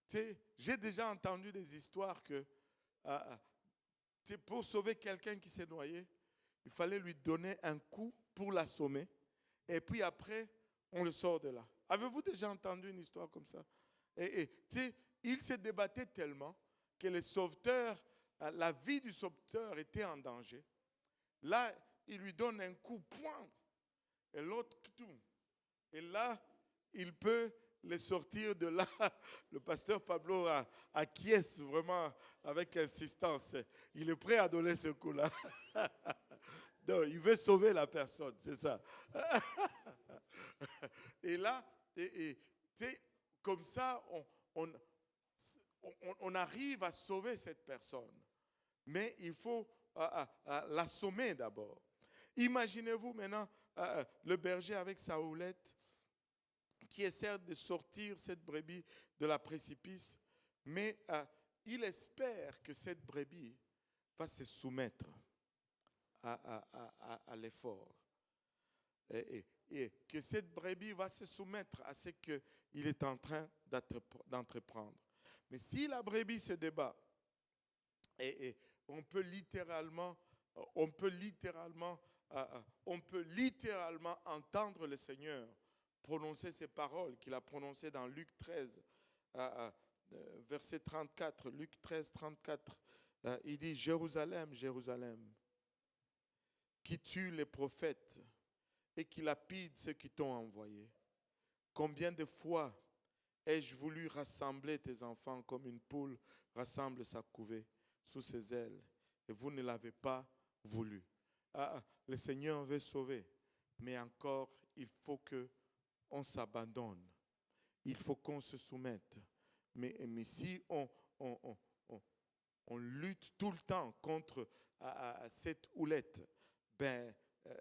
Tu sais, j'ai déjà entendu des histoires que pour sauver quelqu'un qui s'est noyé, il fallait lui donner un coup pour l'assommer et puis après, on le sort de là. Avez-vous déjà entendu une histoire comme ça? Et tu sais, il se débattait tellement que le sauveteur, la vie du sauveteur était en danger. Là, il lui donne un coup, point, et l'autre, tout. Et là, il peut les sortir de là, le pasteur Pablo acquiesce vraiment avec insistance. Il est prêt à donner ce coup-là. Donc, il veut sauver la personne, c'est ça. Et là, comme ça, on arrive à sauver cette personne. Mais il faut l'assommer d'abord. Imaginez-vous maintenant le berger avec sa houlette qui essaie de sortir cette brebis de la précipice, mais il espère que cette brebis va se soumettre à l'effort. Et que cette brebis va se soumettre à ce qu'il est en train d'entreprendre. Mais si la brebis se débat, et on peut littéralement entendre le Seigneur prononcer ces paroles qu'il a prononcées dans Luc 13, verset 34. Luc 13, 34. Il dit, Jérusalem, Jérusalem, qui tue les prophètes et qui lapide ceux qui t'ont envoyé. Combien de fois ai-je voulu rassembler tes enfants comme une poule rassemble sa couvée sous ses ailes, et vous ne l'avez pas voulu. Le Seigneur veut sauver, mais encore, il faut qu'on s'abandonne. Il faut qu'on se soumette. Mais si on lutte tout le temps contre cette houlette,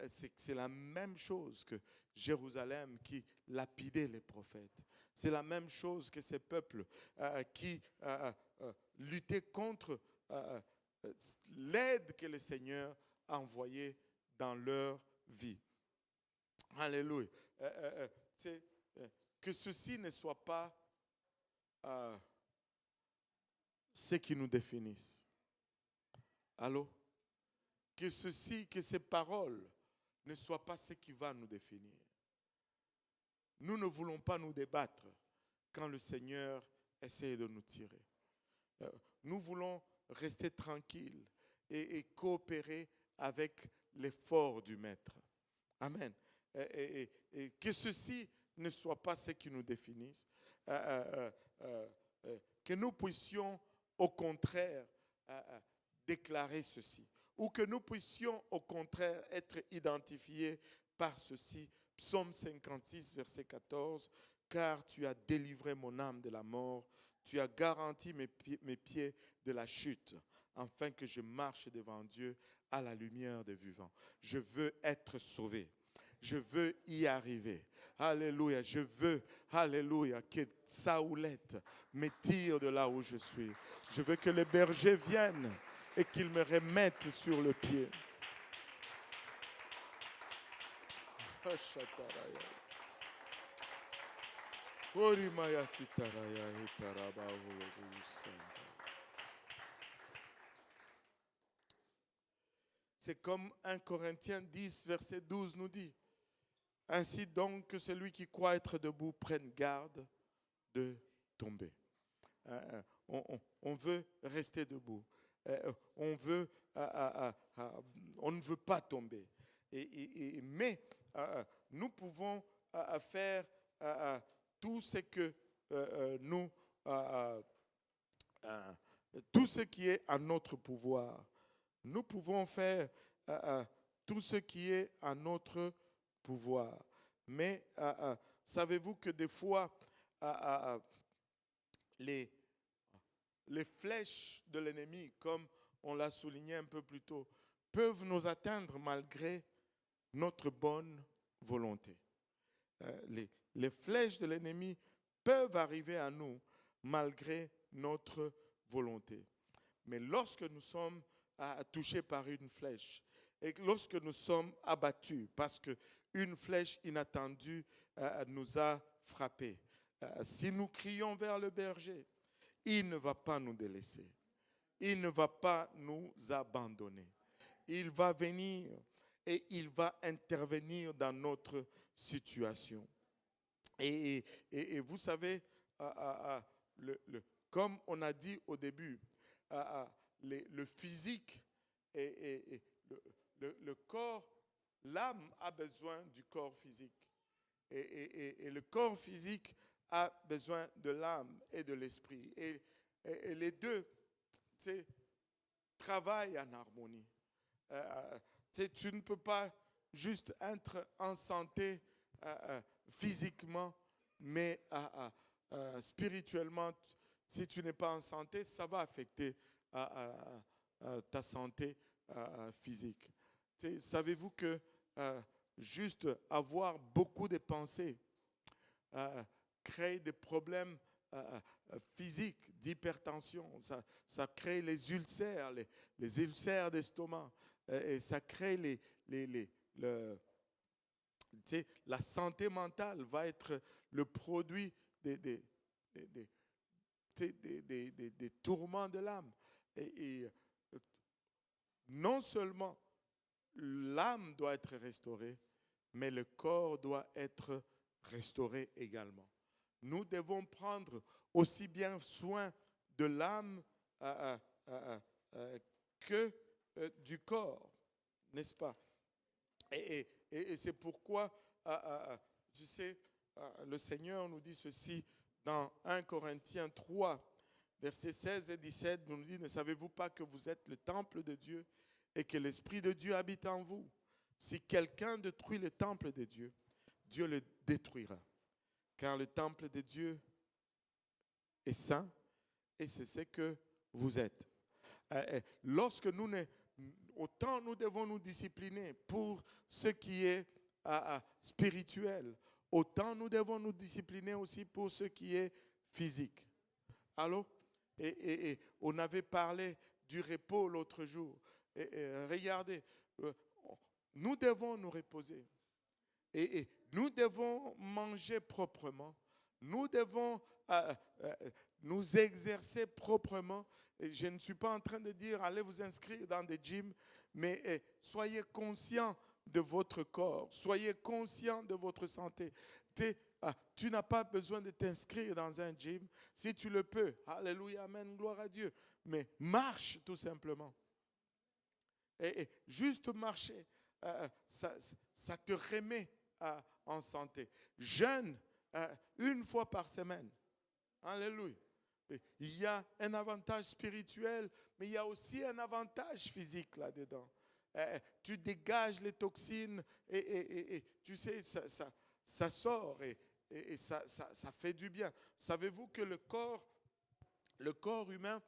c'est la même chose que Jérusalem qui lapidait les prophètes. C'est la même chose que ces peuples qui luttaient contre l'aide que le Seigneur a envoyée dans leur vie. Alléluia. Que ceci ne soit pas ce qui nous définisse. Allô? Que ces paroles ne soient pas ce qui va nous définir. Nous ne voulons pas nous débattre quand le Seigneur essaie de nous tirer. Nous voulons rester tranquilles et coopérer avec l'effort du Maître. Amen. Et que ceci ne soit pas ce qui nous définisse. Que nous puissions au contraire déclarer ceci. Ou que nous puissions au contraire être identifiés par ceci. Psaume 56, verset 14. Car tu as délivré mon âme de la mort, tu as garanti mes pieds de la chute, afin que je marche devant Dieu à la lumière des vivants. Je veux être sauvé. Je veux y arriver. Alléluia. Je veux, alléluia, que sa houlette me tire de là où je suis. Je veux que les bergers viennent et qu'ils me remettent sur le pied. C'est comme 1 Corinthiens 10, verset 12 nous dit. Ainsi donc que celui qui croit être debout prenne garde de tomber. On veut rester debout. On ne veut pas tomber. Mais nous pouvons faire tout ce que tout ce qui est à notre pouvoir. Nous pouvons faire tout ce qui est à notre pouvoir. Mais savez-vous que des fois, les flèches de l'ennemi, comme on l'a souligné un peu plus tôt, peuvent nous atteindre malgré notre bonne volonté. Les flèches de l'ennemi peuvent arriver à nous malgré notre volonté. Mais lorsque nous sommes touchés par une flèche et lorsque nous sommes abattus parce qu'une flèche inattendue nous a frappés, si nous crions vers le berger, il ne va pas nous délaisser. Il ne va pas nous abandonner. Il va venir et il va intervenir dans notre situation. Et vous savez, comme on a dit au début, le physique et le corps, l'âme a besoin du corps physique. Et le corps physique a besoin de l'âme et de l'esprit. Et les deux, travaillent en harmonie. Tu ne peux pas juste être en santé physiquement, mais spirituellement, si tu n'es pas en santé, ça va affecter ta santé physique. Savez-vous que juste avoir beaucoup de pensées crée des problèmes physiques, d'hypertension, ça crée les ulcères, les ulcères d'estomac, et ça crée la santé mentale va être le produit des tourments de l'âme. Et non seulement l'âme doit être restaurée, mais le corps doit être restauré également. Nous devons prendre aussi bien soin de l'âme que du corps, n'est-ce pas? Et c'est pourquoi, tu sais, le Seigneur nous dit ceci dans 1 Corinthiens 3, versets 16 et 17, nous dit, ne savez-vous pas que vous êtes le temple de Dieu et que l'Esprit de Dieu habite en vous? Si quelqu'un détruit le temple de Dieu, Dieu le détruira. Car le temple de Dieu est saint et c'est ce que vous êtes. Lorsque autant nous devons nous discipliner pour ce qui est spirituel, autant nous devons nous discipliner aussi pour ce qui est physique. Allô? Et on avait parlé du repos l'autre jour. Regardez, nous devons nous reposer. Et nous devons manger proprement. Nous devons nous exercer proprement. Et je ne suis pas en train de dire allez vous inscrire dans des gyms, mais soyez conscients de votre corps. Soyez conscients de votre santé. Tu n'as pas besoin de t'inscrire dans un gym. Si tu le peux, alléluia, amen, gloire à Dieu. Mais marche tout simplement. Et juste marcher, ça te remet en santé. Jeûne une fois par semaine. Alléluia. Il y a un avantage spirituel, mais il y a aussi un avantage physique là-dedans. Tu dégages les toxines et tu sais, ça sort et ça fait du bien. Savez-vous que le corps humain,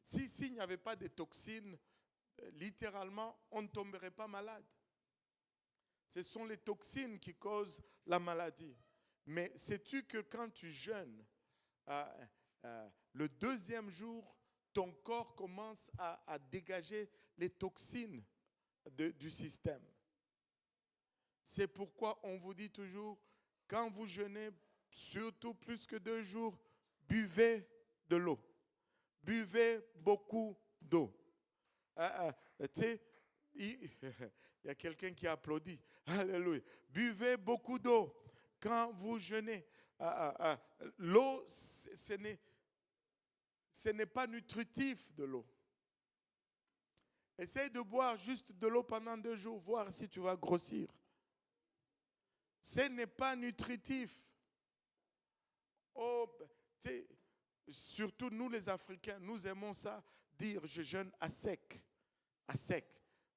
s'il n'y avait pas de toxines, littéralement, on ne tomberait pas malade. Ce sont les toxines qui causent la maladie. Mais sais-tu que quand tu jeûnes, le deuxième jour, ton corps commence à dégager les toxines du système. C'est pourquoi on vous dit toujours, quand vous jeûnez, surtout plus que 2 jours, buvez de l'eau. Buvez beaucoup d'eau. Tu sais, il y a quelqu'un qui applaudit. Alléluia. Buvez beaucoup d'eau quand vous jeûnez. L'eau, ce n'est pas nutritif de l'eau. Essaye de boire juste de l'eau pendant 2 jours, voir si tu vas grossir. Ce n'est pas nutritif. Oh, tu sais, surtout nous les Africains, nous aimons ça, dire je jeûne à sec. À sec.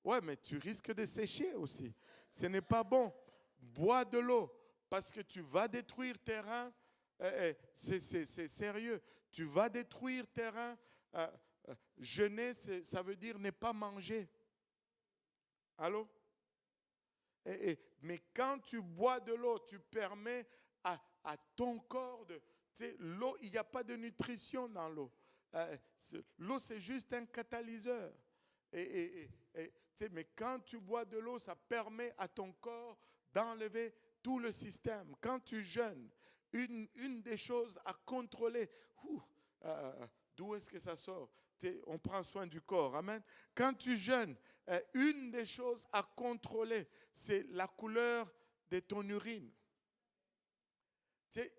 Ouais, mais tu risques de sécher aussi. Ce n'est pas bon. Bois de l'eau parce que tu vas détruire tes reins. C'est sérieux. Tu vas détruire tes reins. Jeûner, ça veut dire ne pas manger. Allô? Mais quand tu bois de l'eau, tu permets à ton corps de... Tu sais, l'eau, il n'y a pas de nutrition dans l'eau. L'eau, c'est juste un catalyseur. Mais quand tu bois de l'eau, ça permet à ton corps d'enlever tout le système. Quand tu jeûnes, une des choses à contrôler, d'où est-ce que ça sort? On prend soin du corps. Amen. Quand tu jeûnes, une des choses à contrôler, c'est la couleur de ton urine.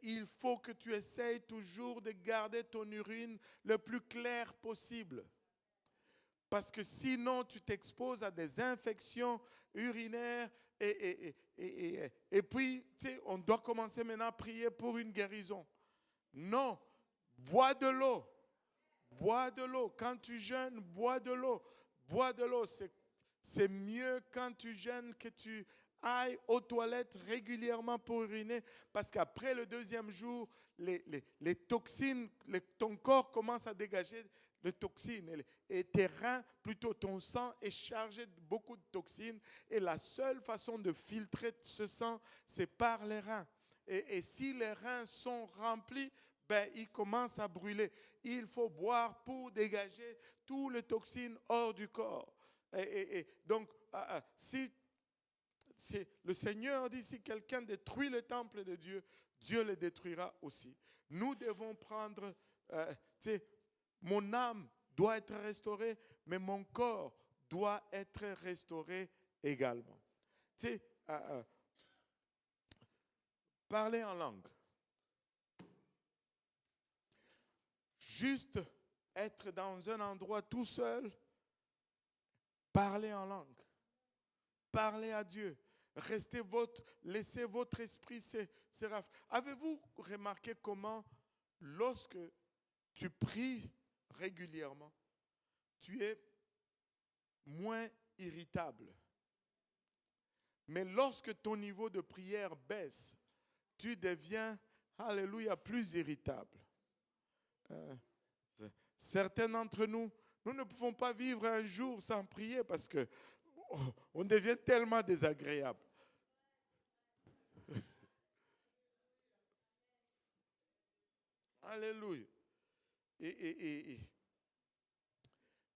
Il faut que tu essayes toujours de garder ton urine le plus clair possible. Parce que sinon, tu t'exposes à des infections urinaires. Et puis, tu sais, on doit commencer maintenant à prier pour une guérison. Non, bois de l'eau. Bois de l'eau. Quand tu jeûnes, bois de l'eau. Bois de l'eau. C'est mieux quand tu jeûnes que tu ailles aux toilettes régulièrement pour uriner. Parce qu'après le deuxième jour, les toxines, ton corps commence à dégager de toxines. Et tes reins, plutôt ton sang, est chargé de beaucoup de toxines. Et la seule façon de filtrer ce sang, c'est par les reins. Et si les reins sont remplis, il commence à brûler. Il faut boire pour dégager toutes les toxines hors du corps. Donc, si le Seigneur dit, si quelqu'un détruit le temple de Dieu, Dieu le détruira aussi. Nous devons prendre, mon âme doit être restaurée, mais mon corps doit être restauré également. Parler en langue. Juste être dans un endroit tout seul, parler en langue, parler à Dieu, laissez votre esprit s'érafler. Avez-vous remarqué comment, lorsque tu pries régulièrement, tu es moins irritable? Mais lorsque ton niveau de prière baisse, tu deviens, alléluia, plus irritable. Certains d'entre nous, nous ne pouvons pas vivre un jour sans prier parce que on devient tellement désagréable. Alléluia.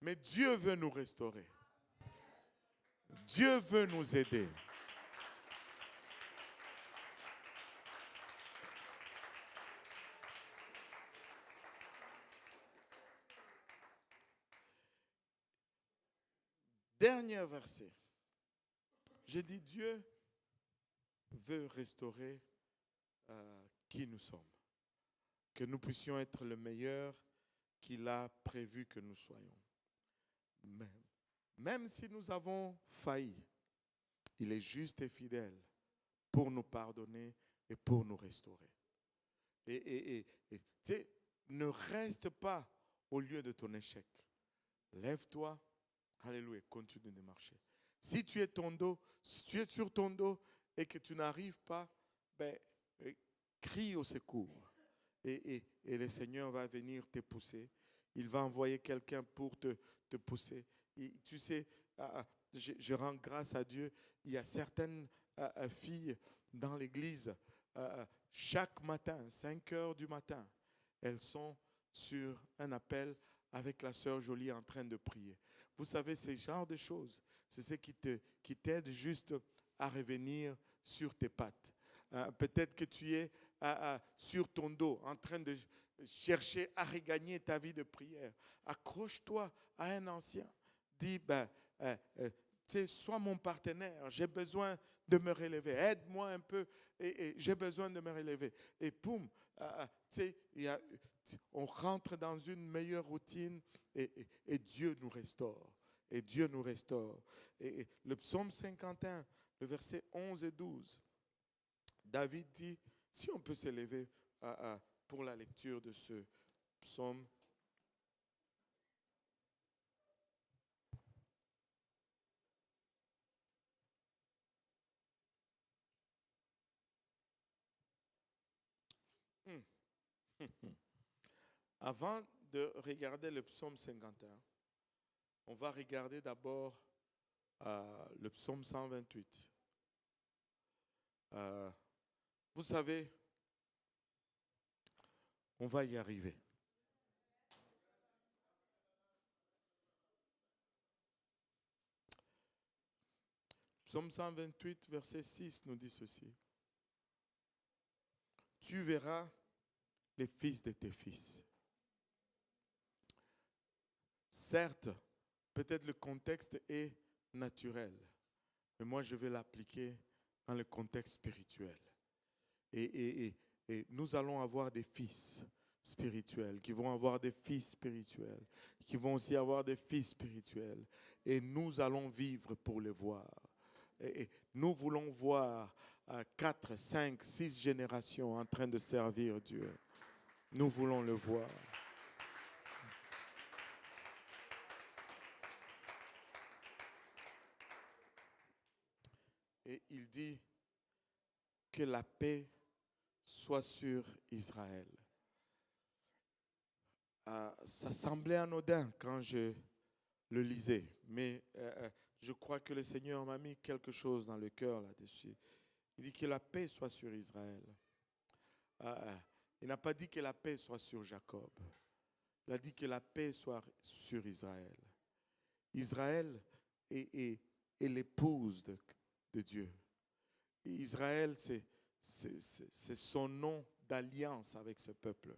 Mais Dieu veut nous restaurer. Dieu veut nous aider. Dernier verset. J'ai dit, Dieu veut restaurer qui nous sommes. Que nous puissions être le meilleur qu'il a prévu que nous soyons. Même si nous avons failli, il est juste et fidèle pour nous pardonner et pour nous restaurer. Et tu sais, ne reste pas au lieu de ton échec. Lève-toi. Alléluia, continue de marcher. Si tu es sur ton dos et que tu n'arrives pas, crie au secours. Et le Seigneur va venir te pousser. Il va envoyer quelqu'un pour te pousser. Et tu sais, je rends grâce à Dieu. Il y a certaines filles dans l'église, chaque matin, 5 heures du matin, elles sont sur un appel avec la sœur Jolie en train de prier. Vous savez, ce genre de choses, c'est ce qui t'aide juste à revenir sur tes pattes. Peut-être que tu es sur ton dos en train de chercher à regagner ta vie de prière. Accroche-toi à un ancien. Dis, sois mon partenaire, j'ai besoin de me relever. Aide-moi un peu et j'ai besoin de me relever. Et boum, on rentre dans une meilleure routine et Dieu nous restaure. Et Dieu nous restaure. Et le psaume 51, le verset 11 et 12, David dit, si on peut s'élever pour la lecture de ce psaume. Avant de regarder le psaume 51, on va regarder d'abord le psaume 128. Vous savez, on va y arriver. Psaume 128, verset 6 nous dit ceci. Tu verras les fils de tes fils. Certes, peut-être le contexte est naturel, mais moi je vais l'appliquer dans le contexte spirituel. Et nous allons avoir des fils. spirituels, qui vont avoir des filles spirituelles, qui vont aussi avoir des fils spirituels. Et nous allons vivre pour les voir. Et nous voulons voir 4, 5, 6 générations en train de servir Dieu. Nous voulons le voir. Et il dit que la paix soit sur Israël. Ça semblait anodin quand je le lisais, mais je crois que le Seigneur m'a mis quelque chose dans le cœur là-dessus. Il dit que la paix soit sur Israël. Il n'a pas dit que la paix soit sur Jacob. Il a dit que la paix soit sur Israël. Israël est l'épouse de Dieu. Israël, c'est son nom d'alliance avec ce peuple.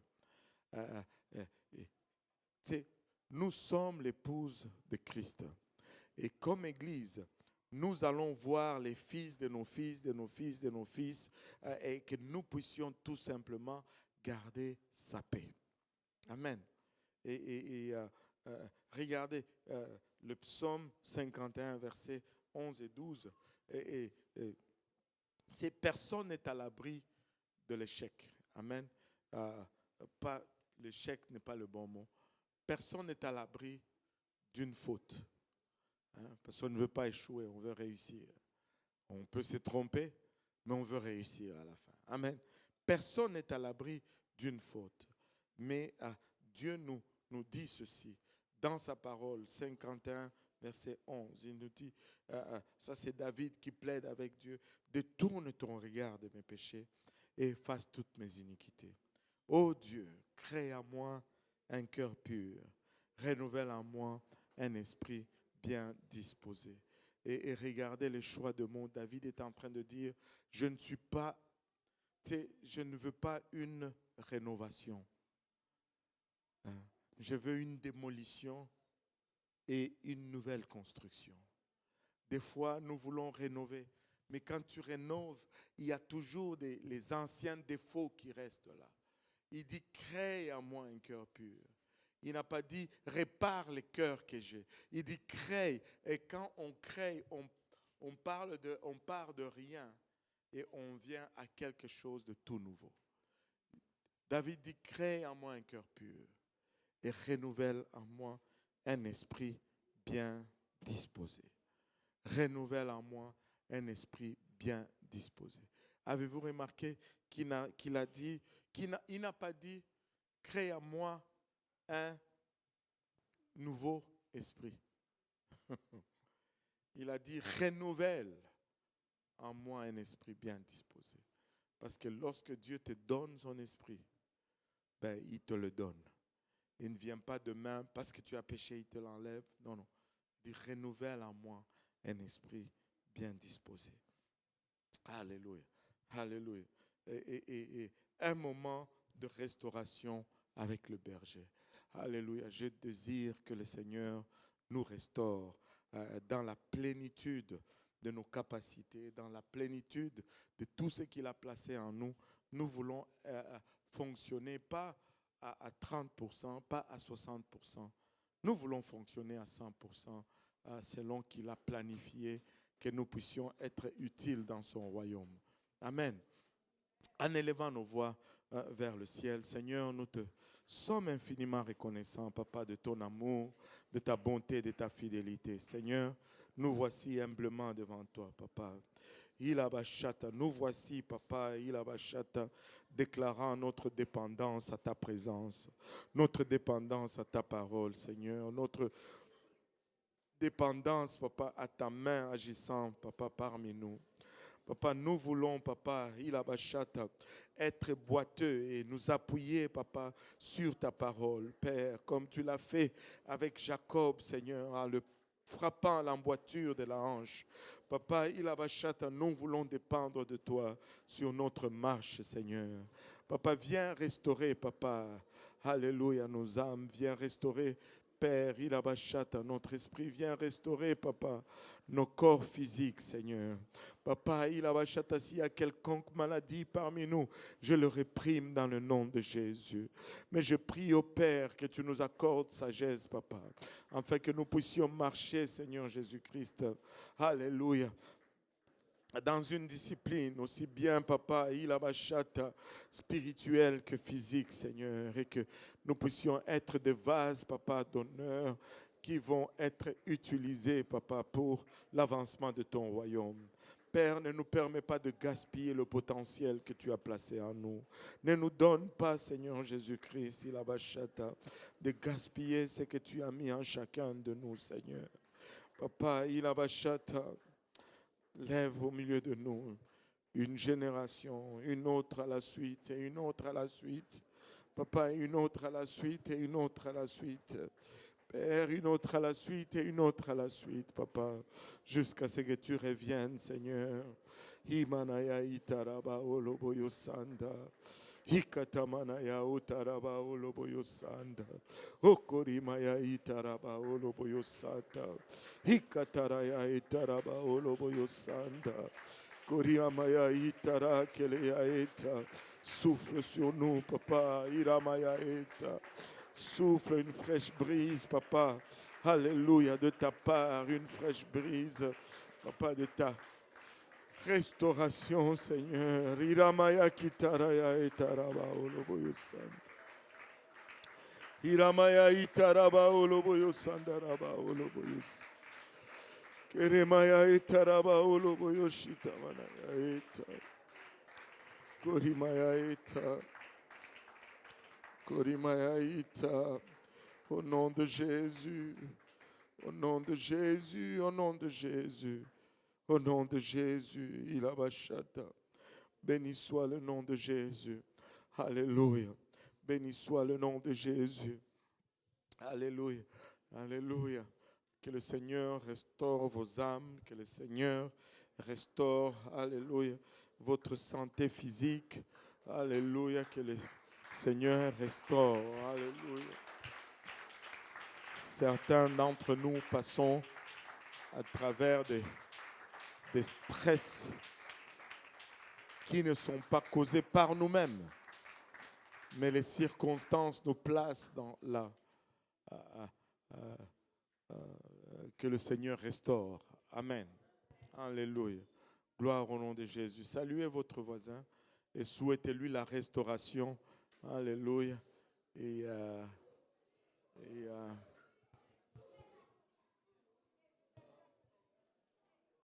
Nous sommes l'épouse de Christ. Et comme Église, nous allons voir les fils de nos fils, de nos fils, de nos fils, et que nous puissions tout simplement garder sa paix. Amen. Et regardez le psaume 51, versets 11 et 12. Personne n'est à l'abri de l'échec. Amen. L'échec n'est pas le bon mot. Personne n'est à l'abri d'une faute. Parce qu'on ne veut pas échouer, on veut réussir. On peut se tromper, mais on veut réussir à la fin. Amen. Personne n'est à l'abri d'une faute. Mais Dieu nous dit ceci. Dans sa parole, 51, verset 11, il nous dit, ça c'est David qui plaide avec Dieu, détourne ton regard de mes péchés et efface toutes mes iniquités. Ô Dieu, crée en moi un cœur pur, renouvelle en moi un esprit bien disposé. Et regardez les choix de mots. David est en train de dire, je ne veux pas une rénovation. Je veux une démolition et une nouvelle construction. Des fois, nous voulons rénover, mais quand tu rénoves, il y a toujours les anciens défauts qui restent là. Il dit, crée en moi un cœur pur. Il n'a pas dit, répare les cœurs que j'ai. Il dit, crée. Et quand on crée, on part de rien et on vient à quelque chose de tout nouveau. David dit, crée en moi un cœur pur et renouvelle en moi un esprit bien disposé. Renouvelle en moi un esprit bien disposé. Avez-vous remarqué qu'il n'a pas dit, crée en moi un nouveau esprit. Il a dit, renouvelle en moi un esprit bien disposé. Parce que lorsque Dieu te donne son esprit, il te le donne. Il ne vient pas demain parce que tu as péché, il te l'enlève. Non, non. Il dit, renouvelle en moi un esprit bien disposé. Alléluia. Alléluia. Et un moment de restauration avec le berger. Alléluia. Je désire que le Seigneur nous restaure dans la plénitude de nos capacités, dans la plénitude de tout ce qu'il a placé en nous. Nous voulons fonctionner pas à 30%, pas à 60%. Nous voulons fonctionner à 100% selon qu'il a planifié que nous puissions être utiles dans son royaume. Amen. En élevant nos voix vers le ciel, Seigneur, nous te sommes infiniment reconnaissants, Papa, de ton amour, de ta bonté, de ta fidélité. Seigneur, nous voici humblement devant toi, Papa. Nous voici, Papa, déclarant notre dépendance à ta présence, notre dépendance à ta parole, Seigneur, notre dépendance, Papa, à ta main agissant, Papa, parmi nous. Papa, nous voulons, Papa, être boiteux et nous appuyer, Papa, sur ta parole, Père, comme tu l'as fait avec Jacob, Seigneur, en le frappant à l'emboîture de la hanche. Papa, nous voulons dépendre de toi sur notre marche, Seigneur. Papa, viens restaurer, Papa, alléluia, nos âmes. Viens restaurer, Père, il abachata, notre esprit, viens restaurer, Papa, nos corps physiques, Seigneur. Papa, il abachata, s'il y a quelconque maladie parmi nous, je le réprime dans le nom de Jésus. Mais je prie au Père que tu nous accordes sagesse, Papa, afin que nous puissions marcher, Seigneur Jésus-Christ. Alléluia. Dans une discipline aussi bien, Papa, il abachata, spirituelle que physique, Seigneur, et que nous puissions être des vases, Papa, d'honneur qui vont être utilisés, Papa, pour l'avancement de ton royaume. Père, ne nous permets pas de gaspiller le potentiel que tu as placé en nous. Ne nous donne pas, Seigneur Jésus-Christ, il abachata, de gaspiller ce que tu as mis en chacun de nous, Seigneur. Papa, il abachata, lève au milieu de nous une génération, une autre à la suite, et une autre à la suite. Papa, une autre à la suite, et une autre à la suite. Père, une autre à la suite, et une autre à la suite, Papa, jusqu'à ce que tu reviennes, Seigneur. Himanaya itaraba oloboyo sanda. Hikatamanaya utaraba oloboyo sanda. Okorimaya itaraba oloboyo sanda. Hikataraya itaraba oloboyo sanda. Koriamaya itara keleya eta. Souffle sur nous, Papa. Iramaya eta. Souffle une fraîche brise, Papa. Alléluia, de ta part, une fraîche brise, Papa, de ta restauration, Seigneur. Iramaya kitaraya itaraba oloboyosan. Iramaya itaraba oloboyosan daraba oloboyos. Keremaya itaraba oloboyoshita manaya eta. Korimaya eta. Korimaya ita. Au nom de Jésus. Au nom de Jésus. Au nom de Jésus. Au nom de Jésus, il abachata. Béni soit le nom de Jésus. Alléluia. Béni soit le nom de Jésus. Alléluia. Alléluia. Que le Seigneur restaure vos âmes. Que le Seigneur restaure, alléluia, votre santé physique. Alléluia. Que le Seigneur restaure. Alléluia. Certains d'entre nous passons à travers des stress qui ne sont pas causés par nous-mêmes, mais les circonstances nous placent dans que le Seigneur restaure. Amen. Alléluia. Gloire au nom de Jésus. Saluez votre voisin et souhaitez-lui la restauration. Alléluia. Et